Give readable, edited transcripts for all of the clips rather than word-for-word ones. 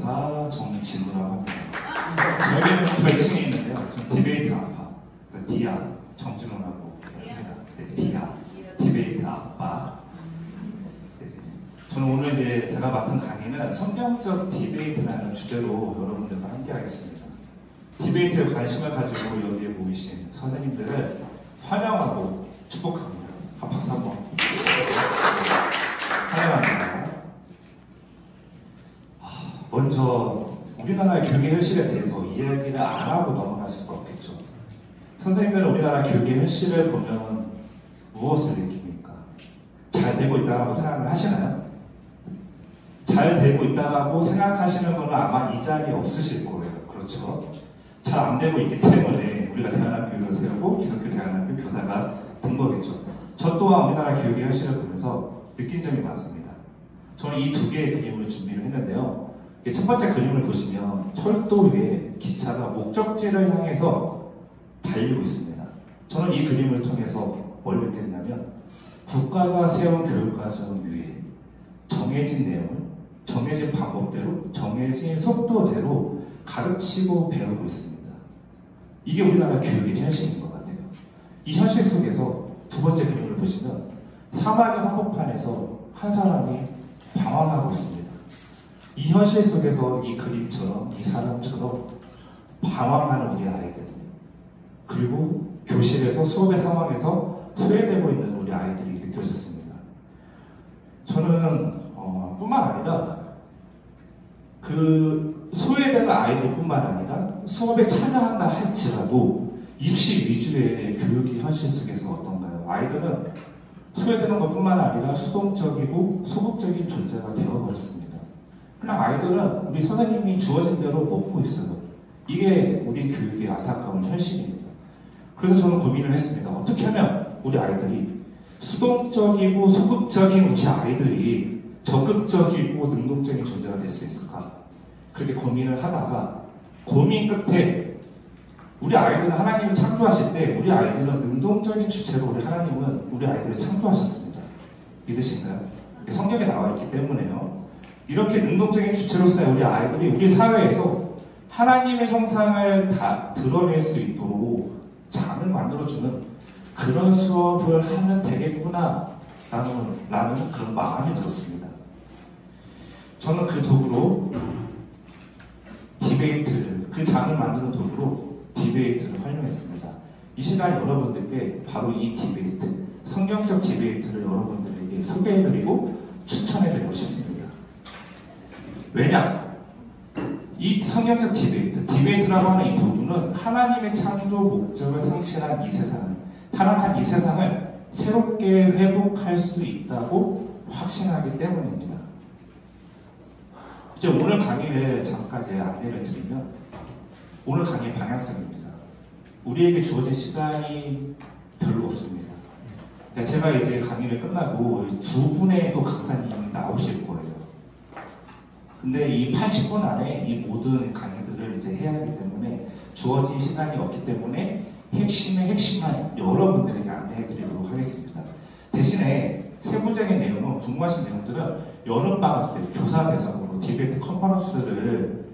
아파 정진우라고 합니다. 저에게는 별칭이 있는데요. 디베이트 아빠, 디아 정진우라고 합니다. 네, 디아 디베이트 아빠. 네. 저는 오늘 이제 제가 맡은 강의는 성경적 디베이트라는 주제로 여러분들과 함께하겠습니다. 디베이트에 관심을 가지고 여기에 모이신 선생님들을 환영하고 축복합니다. 박수 한번. 환영합니다. 먼저 우리나라 교육의 현실에 대해서 이야기를 안 하고 넘어갈 수가 없겠죠. 선생님들은 우리나라 교육의 현실을 보면 무엇을 느낍니까? 잘 되고 있다고 생각을 하시나요? 잘 되고 있다고 생각하시는 분은 아마 이 자리에 없으실 거예요. 그렇죠? 잘 안 되고 있기 때문에 우리가 대안학교를 세우고 기독교 대안학교 교사가 된 거겠죠. 저 또한 우리나라 교육의 현실을 보면서 느낀 점이 많습니다. 저는 이 두 개의 그림을 준비를 했는데요. 첫 번째 그림을 보시면 철도 위에 기차가 목적지를 향해서 달리고 있습니다. 저는 이 그림을 통해서 뭘 느꼈냐면 국가가 세운 교육과정 위에 정해진 내용을 정해진 방법대로 정해진 속도대로 가르치고 배우고 있습니다. 이게 우리나라 교육의 현실인 것 같아요. 이 현실 속에서 두 번째 그림을 보시면 사막의 한복판에서 한 사람이 방황하고 있습니다. 이 현실 속에서 이 그림처럼 이 사람처럼 방황하는 우리 아이들, 그리고 교실에서 수업의 상황에서 소외되고 있는 우리 아이들이 느껴졌습니다. 저는 뿐만 아니라 그 소외되는 아이들 뿐만 아니라 수업에 참여한다 할지라도 입시 위주의 교육이 현실 속에서 어떤가요? 아이들은 소외되는 것 뿐만 아니라 수동적이고 소극적인 존재가 되어버렸습니다. 그냥 아이들은 우리 선생님이 주어진 대로 먹고 있어요. 이게 우리 교육의 안타까운 현실입니다. 그래서 저는 고민을 했습니다. 어떻게 하면 우리 아이들이 수동적이고 소극적인 우리 아이들이 적극적이고 능동적인 존재가 될 수 있을까? 그렇게 고민을 하다가 고민 끝에 우리 아이들은 하나님이 창조하실 때 우리 아이들은 능동적인 주체로 우리 하나님은 우리 아이들을 창조하셨습니다. 믿으신가요? 성경에 나와 있기 때문에요. 이렇게 능동적인 주체로서의 우리 아이들이 우리 사회에서 하나님의 형상을 다 드러낼 수 있도록 장을 만들어주는 그런 수업을 하면 되겠구나 라는 그런 마음이 들었습니다. 저는 그 도구로 디베이트를, 그 장을 만드는 도구로 디베이트를 활용했습니다. 이 시간 여러분들께 바로 이 디베이트, 성경적 디베이트를 여러분들에게 소개해드리고 추천해드리고 싶습니다. 왜냐? 이 성경적 디베이트라고 하는 이 도구는 하나님의 창조 목적을 상실한 이 세상, 타락한 이 세상을 새롭게 회복할 수 있다고 확신하기 때문입니다. 이제 오늘 강의를 잠깐 안내를 드리면, 오늘 강의 방향성입니다. 우리에게 주어진 시간이 별로 없습니다. 제가 이제 강의를 끝나고 두 분의 또 강사님이 나오실 거예요. 근데 이 80분 안에 이 모든 강의들을 이제 해야 하기 때문에 주어진 시간이 없기 때문에 핵심의 핵심만 여러분들에게 안내해 드리도록 하겠습니다. 대신에 세부적인 내용은, 궁금하신 내용들은 여름방학 때 교사 대상으로 디베이트 컨퍼런스를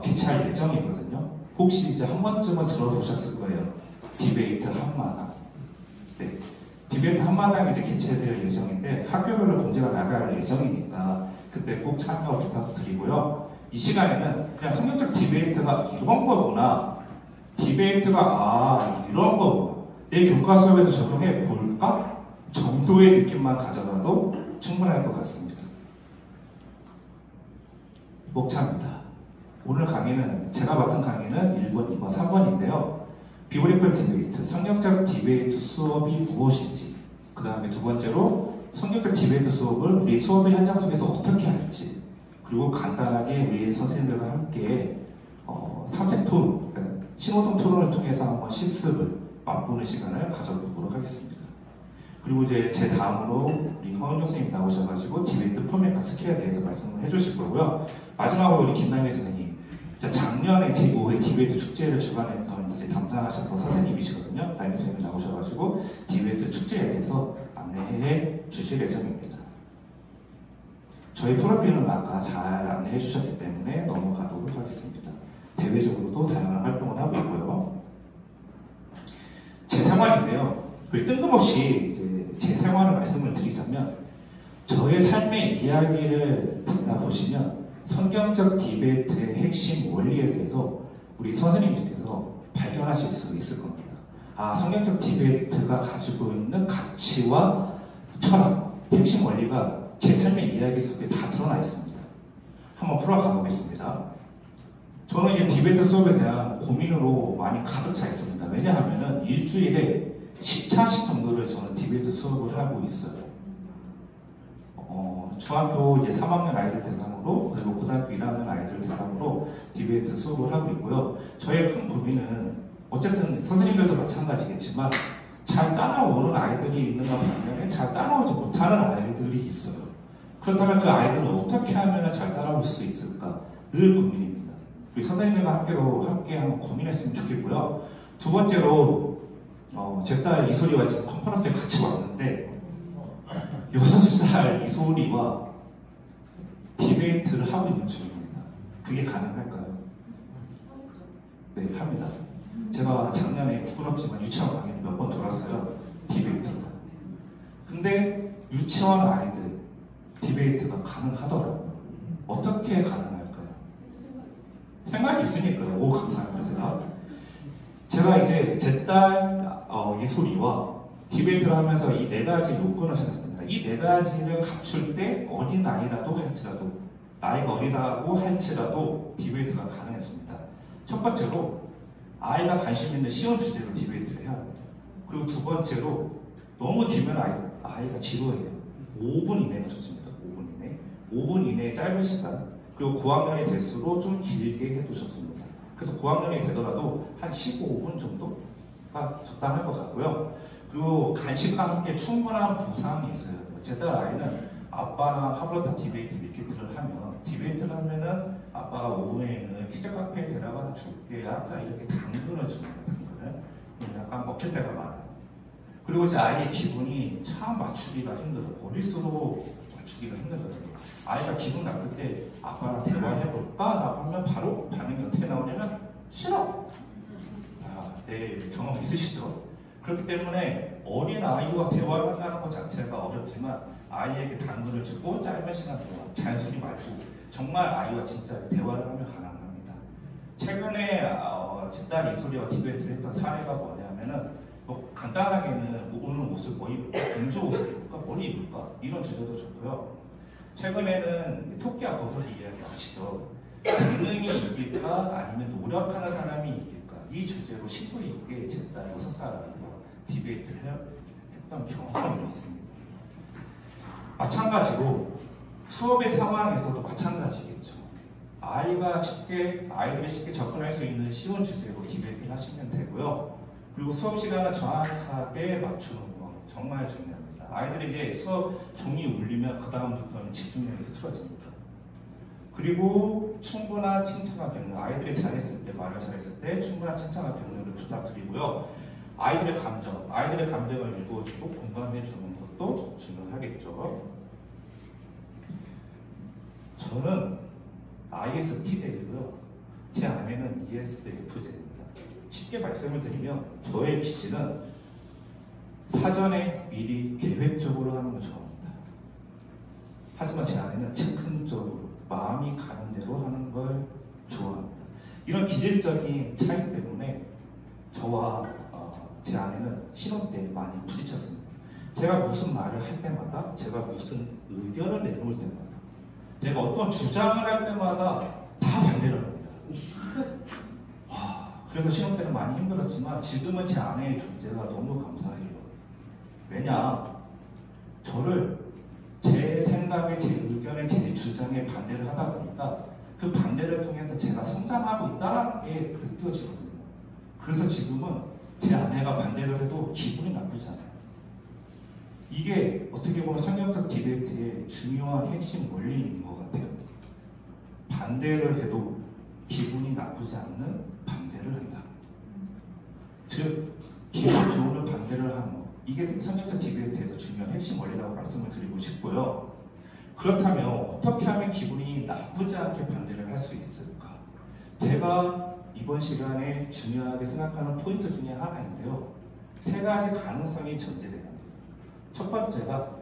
개최할 예정이거든요. 혹시 이제 한 번쯤은 들어보셨을 거예요. 디베이트 한마당. 네. 디베이트 한마당이 이제 개최될 예정인데 학교별로 공지가 나갈 예정이니까 그때 꼭 참여 부탁드리고요. 이 시간에는 그냥 성경적 디베이트가 이런 거구나, 디베이트가 이런 거구나, 내 교과 수업에서 적용해 볼까? 정도의 느낌만 가져가도 충분할 것 같습니다. 목차입니다. 오늘 강의는, 제가 맡은 강의는 1번, 2번, 3번인데요. 비블리컬 디베이트, 성경적 디베이트 수업이 무엇인지, 그 다음에 두 번째로 성경적 디베이트 수업을 우리 수업의 현장 속에서 어떻게 할지, 그리고 간단하게 우리 선생님들과 함께 삼색 토론, 그러니까 신호등 토론을 통해서 한번 실습을 맛보는 시간을 가져보도록 하겠습니다. 그리고 이제 제 다음으로 우리 허은정 선생님 나오셔가지고 디베이트 포맷과 스킬에 대해서 말씀을 해주실 거고요. 마지막으로 우리 김남희 선생님, 작년에 제5회 디베이트 축제를 주관했던 이제 담당하셨던 선생님이시거든요. 남희 선생님 나오셔가지고 디베이트 축제에 대해서 안내해 주실 예정입니다. 저희 프로필은 아까 잘 안내해 주셨기 때문에 넘어가 외교적으로도 다양한 활동을 하고 있고요. 제 생활인데요. 뜬금없이 이제 제 생활을 말씀을 드리자면 저의 삶의 이야기를 듣다 보시면 성경적 디베이트의 핵심 원리에 대해서 우리 선생님들께서 발견하실 수 있을 겁니다. 아, 성경적 디베이트가 가지고 있는 가치와 철학, 핵심 원리가 제 삶의 이야기 속에 다 드러나 있습니다. 한번 풀어가 보겠습니다. 저는 이 디베이트 수업에 대한 고민으로 많이 가득 차 있습니다. 왜냐하면 일주일에 10차씩 정도를 저는 디베이트 수업을 하고 있어요. 중학교 이제 3학년 아이들 대상으로, 그리고 고등학교 1학년 아이들 대상으로 디베이트 수업을 하고 있고요. 저의 큰 고민은 어쨌든 선생님들도 마찬가지겠지만 잘 따라오는 아이들이 있는가 반면에 잘 따라오지 못하는 아이들이 있어요. 그렇다면 그 아이들은 어떻게 하면 잘 따라올 수 있을까? 늘 고민입니다. 우리 선생님들과 함께 한번 고민했으면 좋겠고요. 두 번째로 제 딸 이소리와 지금 컨퍼런스에 같이 왔는데 6살 이소리와 디베이트를 하고 있는 중입니다. 그게 가능할까요? 네, 합니다. 제가 작년에 부끄럽지만 유치원 강의를 몇 번 돌았어요. 디베이트로. 근데 유치원 아이들 디베이트가 가능하더라고요. 어떻게 가능할까요? 생각이 있으니까요. 오, 감사합니다. 제가 이제 제 딸 이소리와 디베이트를 하면서 이 네 가지 요건을 찾았습니다. 이 네 가지를 갖출 때 어린 아이라도 할지라도, 나이가 어리다고 할지라도 디베이트가 가능했습니다. 첫 번째로 아이가 관심 있는 쉬운 주제로 디베이트를 해야 합니다. 그리고 두 번째로 너무 길면 아이가 지루해요. 5분 이내가 좋습니다. 5분 이내. 5분 이내의 짧은 시간. 그리고 고학년이 될수록 좀 길게 해두셨습니다. 그래서 고학년이 되더라도 한 15분 정도가 적당할 것 같고요. 그리고 간식과 함께 충분한 보상이 있어야 돼요. 제 딸 아이는 아빠랑 하브로타 디베이트 밀키트를 하면, 디베이트를 하면은 아빠가 오후에는 키즈 카페에 데려가 줄게, 약간 이렇게 당근을 줍니다. 당근을. 약간 먹힐 때가 많아요. 그리고 이제 아이의 기분이 참 맞추기가 힘들어요. 어릴수록 맞추기가 힘들거든요. 아이가 기분 나쁠 때 아빠랑 대화해볼까? 라고 하면 바로 반응이 어떻게 나오냐면 싫어! 네, 경험 있으시죠? 그렇기 때문에 어린 아이와 대화를 한다는 것 자체가 어렵지만 아이에게 당근을 주고 짧은 시간 동안 잔소리 말고 정말 아이와 진짜 대화를 하면 가능합니다. 최근에 제 딸 이소리와 디베이트를 했던 사례가 뭐냐면은 간단하게는 오늘 옷을 뭐 입을까? 공주 옷을 입을까? 뭘 입을까? 이런 주제도 좋고요. 최근에는 토끼와 거북이 이야기 아시죠? 재능이 이길까? 아니면 노력하는 사람이 이길까? 이 주제로 심도 있게 제 딸 6살이고 디베이트를 했던 경험이 있습니다. 마찬가지로 수업의 상황에서도 마찬가지겠죠. 아이들이 쉽게 접근할 수 있는 쉬운 주제로 디베이트를 하시면 되고요. 그리고 수업 시간을 정확하게 맞추는 거 정말 중요합니다. 아이들이 이제 수업 종이 울리면 그 다음부터는 집중력이 흐트러집니다. 그리고 충분한 칭찬과 격려, 아이들이 잘했을 때, 말을 잘했을 때 충분한 칭찬과 격려를 부탁드리고요. 아이들의 감정을 읽어주고 공감해주는 것도 중요하겠죠. 저는 ISTJ고요. 제 아내는 ESFJ입니다. 쉽게 말씀을 드리면 저의 기질은 사전에 미리 계획적으로 하는 걸 좋아합니다. 하지만 제 아내는 즉흥적으로 마음이 가는 대로 하는 걸 좋아합니다. 이런 기질적인 차이 때문에 저와 제 아내는 신혼 때 많이 부딪혔습니다. 제가 무슨 말을 할 때마다, 제가 무슨 의견을 내놓을 때마다, 제가 어떤 주장을 할 때마다 다 반대를 합니다. 그래서 신혼 때는 많이 힘들었지만 지금은 제 아내의 존재가 너무 감사해요. 왜냐, 저를 제 생각에, 제 의견에, 제 주장에 반대를 하다 보니까 그 반대를 통해서 제가 성장하고 있다는 게 느껴지거든요. 그래서 지금은 제 아내가 반대를 해도 기분이 나쁘지 않아요. 이게 어떻게 보면 성경적 디베이트의 중요한 핵심 원리인 것 같아요. 반대를 해도 기분이 나쁘지 않는 반대를 한다. 즉, 기분 좋은 반대를 하는 것. 이게 성경적 디베이트에서 중요한 핵심 원리라고 말씀을 드리고 싶고요. 그렇다면 어떻게 하면 기분이 나쁘지 않게 반대를 할 수 있을까? 제가 이번 시간에 중요하게 생각하는 포인트 중에 하나인데요. 세 가지 가능성이 전제됩니다. 첫 번째가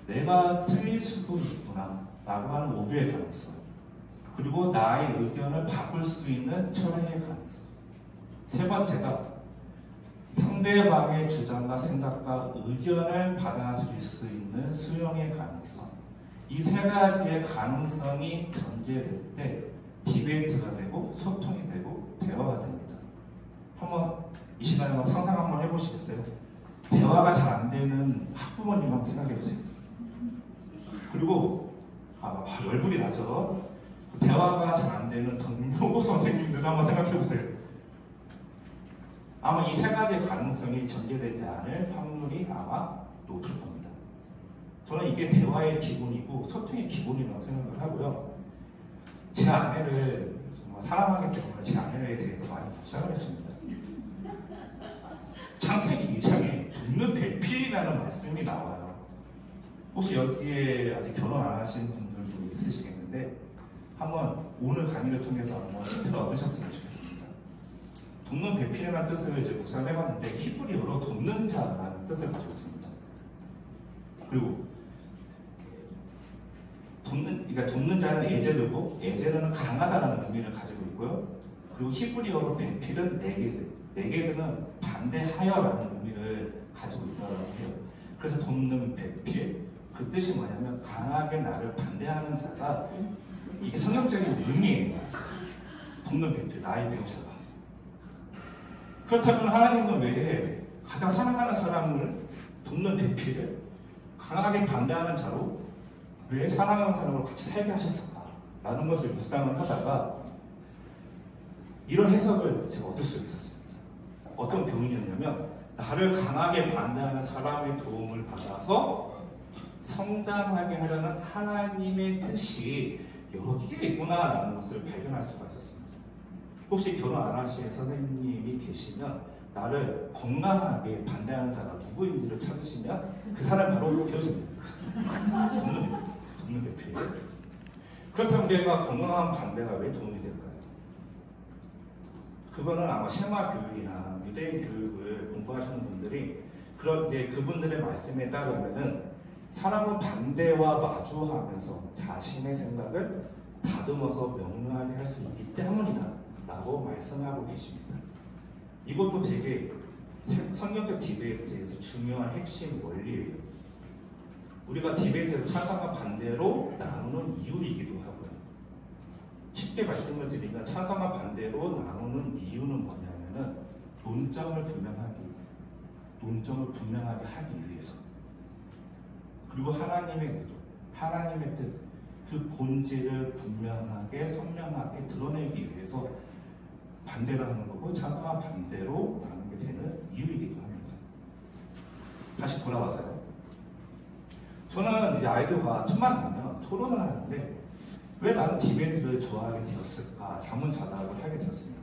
내가 틀릴 수도 있구나 라고 하는 오류의 가능성, 그리고 나의 의견을 바꿀 수 있는 철회의 가능성. 세 번째가 상대방의 주장과 생각과 의견을 받아들일 수 있는 수용의 가능성. 이 세 가지의 가능성이 전제될 때 디베이트가 되고 소통이 되고 대화가 됩니다. 한번 이 시간에 한번 상상 한번 해보시겠어요? 대화가 잘 안 되는 학부모님 한번 생각해보세요. 그리고 열불이 나죠. 대화가 잘 안 되는 동료 선생님들 한번 생각해보세요. 아마 이 세 가지 가능성이 전제되지 않을 확률이 아마 높을 겁니다. 저는 이게 대화의 기본이고 소통의 기본이라고 생각을 하고요. 제 아내를 정말 사랑하기 때문에 제 아내에 대해서 많이 묵상을 했습니다. 창세기 2장에 돕는 배필이라는 말씀이 나와요. 혹시 여기에 아직 결혼 안 하신 분들도 있으시겠는데 한번 오늘 강의를 통해서 한번 힌트를 얻으셨으면 좋겠습니다. 돕는 배필이라는 뜻을 이제 묵상을 해봤는데 히브리어로 돕는 자라는 뜻을 가지고 있습니다. 그리고 돕는 자는 에제르고, 에제르는 강하다라는 의미를 가지고 있고요. 그리고 히브리어로 배필은 네게드, 네게드는 반대하여라는 의미를 가지고 있다고 해요. 그래서 돕는 배필, 그 뜻이 뭐냐면 강하게 나를 반대하는 자가, 이게 성경적인 의미예요. 돕는 배필, 나의 배우자가. 그렇다면 하나님은 왜 가장 사랑하는 사람을 돕는 배필을 강하게 반대하는 자로 왜 사랑하는 사람을 같이 살게 하셨을까? 라는 것을 묵상을 하다가 이런 해석을 제가 얻을 수 있었습니다. 어떤 교훈이었냐면 나를 강하게 반대하는 사람의 도움을 받아서 성장하게 하려는 하나님의 뜻이 여기에 있구나 라는 것을 발견할 수가 있었습니다. 혹시 결혼 안 하신 선생님이 계시면 나를 건강하게 반대하는 자가 누구인지를 찾으시면 그 사람 바로 배우십니다. 돕는 배필. 그렇다면 내가 건강한 반대가 왜 도움이 될까요? 그거는 아마 셰마 교육이나 유대인 교육을 공부하시는 분들이 그런 이제 그분들의 말씀에 따르면은 사람은 반대와 마주하면서 자신의 생각을 다듬어서 명료하게 할 수 있기 때문이다 라고 말씀하고 계십니다. 이것도 되게 성경적 디베이트에서 중요한 핵심 원리예요. 우리가 디베이트에서 찬성과 반대로 나누는 이유이기도 하고요. 쉽게 말씀을 드리면 찬성과 반대로 나누는 이유는 뭐냐면은 논점을 분명하게 하기 위해서, 그리고 하나님의 의도, 하나님의 뜻, 그 본질을 분명하게 선명하게 드러내기 위해서 반대를 하는 거고 찬성과 반대로 나누게 되는 이유이기도 합니다. 다시 돌아와서요. 저는 이제 아이들과 틈만 나면 토론을 하는데 왜 나는 디베이트를 좋아하게 되었을까 자문자답을 하게 되었습니다.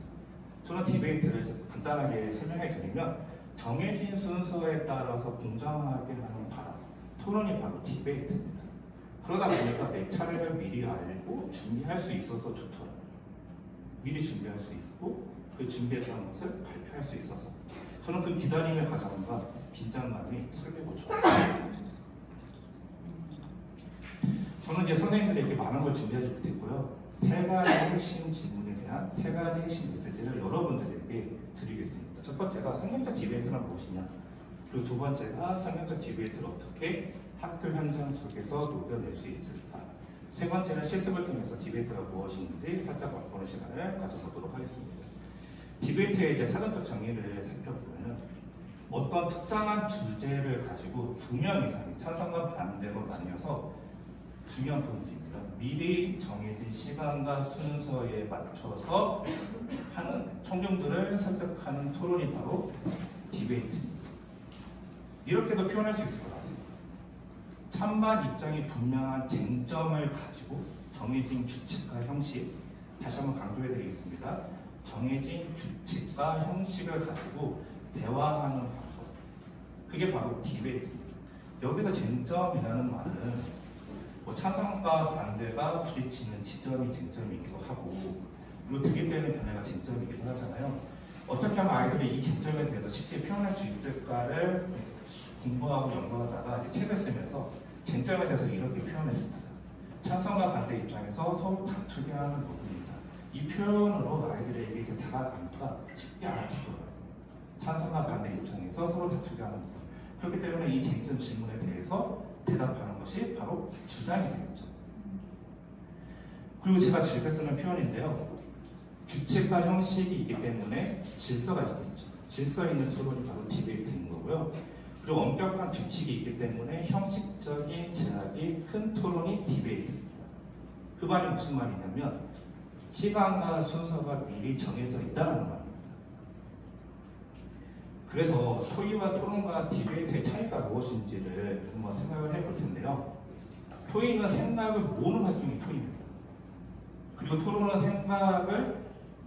저는 디베이트를 간단하게 설명해 드리면 정해진 순서에 따라서 공정하게 하는 바람, 토론이 바로 디베이트입니다. 그러다 보니까 내 차례를 미리 알고 준비할 수 있어서 좋더라고요. 미리 준비할 수 있고 그 준비했던 것을 발표할 수 있어서 저는 그 기다림의 과정과 긴장감이 설레고 좋았어요. 저는 이제 선생님들에게 많은 걸 준비하지 못했고요. 세 가지 핵심 질문에 대한 세 가지 핵심 메시지를 여러분들에게 드리겠습니다. 첫 번째가 성경적 디베이트는 무엇이냐? 그리고 두 번째가 성경적 디베이트를 어떻게 학교 현장 속에서 녹여낼 수 있을까? 세 번째는 실습을 통해서 디베이트가 무엇인지 살짝 맛보는 시간을 가져보도록 하겠습니다. 디베이트의 이제 사전적 정의를 살펴보면 어떤 특정한 주제를 가지고 두 명 이상이 찬성과 반대로 나뉘어서 중요한 포인트입니다. 미리 정해진 시간과 순서에 맞춰서 하는 청중들을 설득하는 토론이 바로 디베이트입니다. 이렇게도 표현할 수 있을 것 같아요. 찬반 입장이 분명한 쟁점을 가지고 정해진 규칙과 형식, 다시 한번 강조해 드리겠습니다. 정해진 규칙과 형식을 가지고 대화하는 방법, 그게 바로 디베이트입니다. 여기서 쟁점이라는 말은 찬성과 반대가 부딪히는 지점이 쟁점이기도 하고, 그리고 되게 되는 견해가 쟁점이기도 하잖아요. 어떻게 하면 아이들이 이 쟁점에 대해서 쉽게 표현할 수 있을까를 공부하고 연구하다가 책을 쓰면서 쟁점에 대해서 이렇게 표현했습니다. 찬성과 반대 입장에서 서로 다투게 하는 부분입니다. 이 표현으로 아이들에게 이렇게 다가가니까 쉽게 알아듣더라고요. 찬성과 반대 입장에서 서로 다투게 하는 부분. 그렇기 때문에 이 쟁점 질문에 대해서 대답하는 것이 바로 주장이 되겠죠. 그리고 제가 즐겨 쓰는 표현인데요. 규칙과 형식이 있기 때문에 질서가 있겠죠. 질서 있는 토론이 바로 디베이트인 거고요. 그리고 엄격한 규칙이 있기 때문에 형식적인 제약이 큰 토론이 디베이트입니다. 그 말이 무슨 말이냐면 시간과 순서가 미리 정해져 있다는 말입니다. 그래서 토의와 토론과 디베이트의 차이가 무엇인지를 한번 생각을 해볼 텐데요. 토의는 생각을 모으는 활동이 토의입니다. 그리고 토론은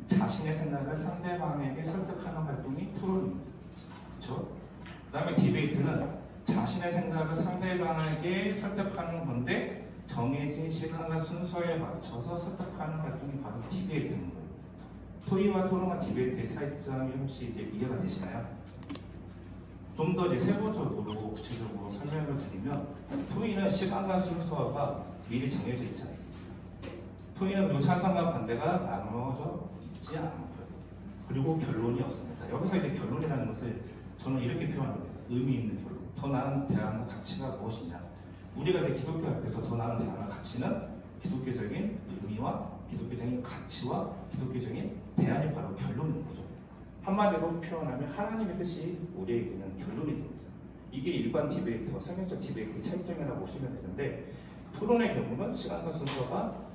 자신의 생각을 상대방에게 설득하는 활동이 토론입니다. 그렇죠? 그 다음에 디베이트는 자신의 생각을 상대방에게 설득하는 건데 정해진 시간과 순서에 맞춰서 설득하는 활동이 바로 디베이트인 거예요. 토의와 토론과 디베이트의 차이점이 혹시 이제 이해가 되시나요? 좀 더 이제 세부적으로 구체적으로 설명을 드리면 토의는 시간과 순서가 미리 정해져 있지 않습니다. 토의는 그리고 찬성과 반대가 나눠져 있지 않고요. 그리고 결론이 없습니다. 여기서 이제 결론이라는 것을 저는 이렇게 표현합니다. 의미 있는 결론. 더 나은 대안과 가치가 무엇이냐. 우리가 이제 기독교 앞에서 더 나은 대안과 가치는 기독교적인 의미와 기독교적인 가치와 기독교적인 대안이 바로 결론인 거죠. 한마디로 표현하면 하나님의 뜻이 우리에게는 결론이 됩니다. 이게 일반 디베이트와 성경적 디베이트의 차이점이라고 보시면 되는데 토론의 경우는 시간과 순서가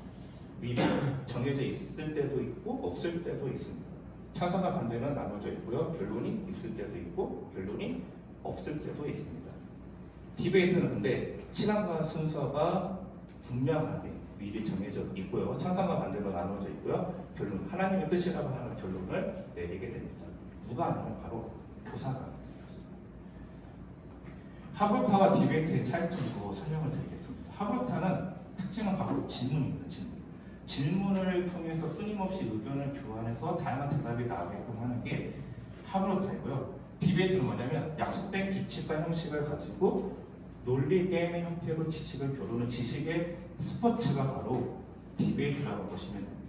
미리 정해져 있을 때도 있고 없을 때도 있습니다. 찬성과 반대는 나눠져 있고요. 결론이 있을 때도 있고 결론이 없을 때도 있습니다. 디베이트는 근데 시간과 순서가 분명하게 미리 정해져 있고요. 찬성과 반대로 나눠져 있고요. 결론, 하나님의 뜻이라고 하는 결론을 내리게 됩니다. 누가 하냐면 바로 교사가 합니다. 하브루타와 디베이트의 차이점도 설명을 드리겠습니다. 하브루타는 특징은 바로 질문입니다. 질문을 통해서 끊임없이 의견을 교환해서 다양한 대답이 나오게끔 하는 게 하브루타이고요. 디베이트는 뭐냐면 약속된 규칙과 형식을 가지고 논리 게임의 형태로 지식을 겨루는 지식의 스포츠가 바로 디베이트라고 보시면 됩니다.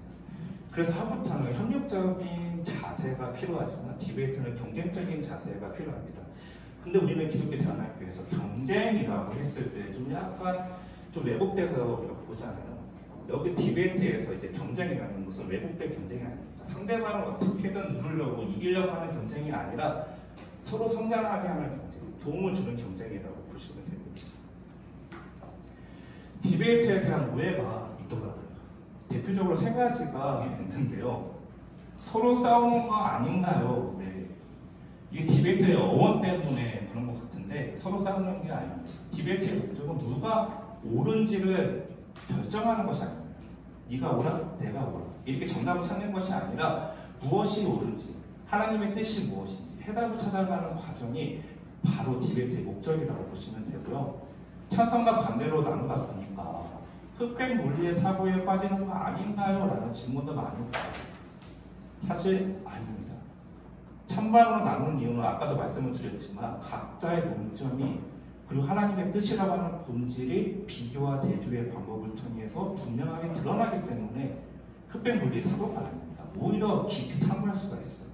그래서 하브루타는 협력적인 자세가 필요하지만 디베이트는 경쟁적인 자세가 필요합니다. 근데 우리는 기독교 대안학교에서 경쟁이라고 했을 때 좀 약간 좀 왜곡돼서 우리가 보잖아요. 여기 디베이트에서 이제 경쟁이라는 것은 왜곡된 경쟁이 아닙니다. 상대방을 어떻게든 누르려고 이기려고 하는 경쟁이 아니라 서로 성장하게 하는 경쟁, 도움을 주는 경쟁이라고 보시면 됩니다. 디베이트에 대한 오해가 있더라고요. 대표적으로 세 가지가 있는데요. 서로 싸우는 거 아닌가요? 네. 이게 디베이트의 어원 때문에 그런 것 같은데 서로 싸우는 게 아닙니다. 디베이트의 목적은 누가 옳은지를 결정하는 것이 아닙니다. 네가 옳아? 내가 옳아. 이렇게 정답을 찾는 것이 아니라 무엇이 옳은지, 하나님의 뜻이 무엇인지 해답을 찾아가는 과정이 바로 디베이트의 목적이라고 보시면 되고요. 찬성과 반대로 나누다 보니까 흑백 논리의 사고에 빠지는 거 아닌가요? 라는 질문도 많이 있어요. 사실 아닙니다. 찬반으로 나누는 이유는 아까도 말씀을 드렸지만 각자의 논점이 그리고 하나님의 뜻이라고 하는 본질이 비교와 대조의 방법을 통해서 분명하게 드러나기 때문에 흑백 논리의 사고가 아닙니다. 오히려 깊이 탐구할 수가 있어요.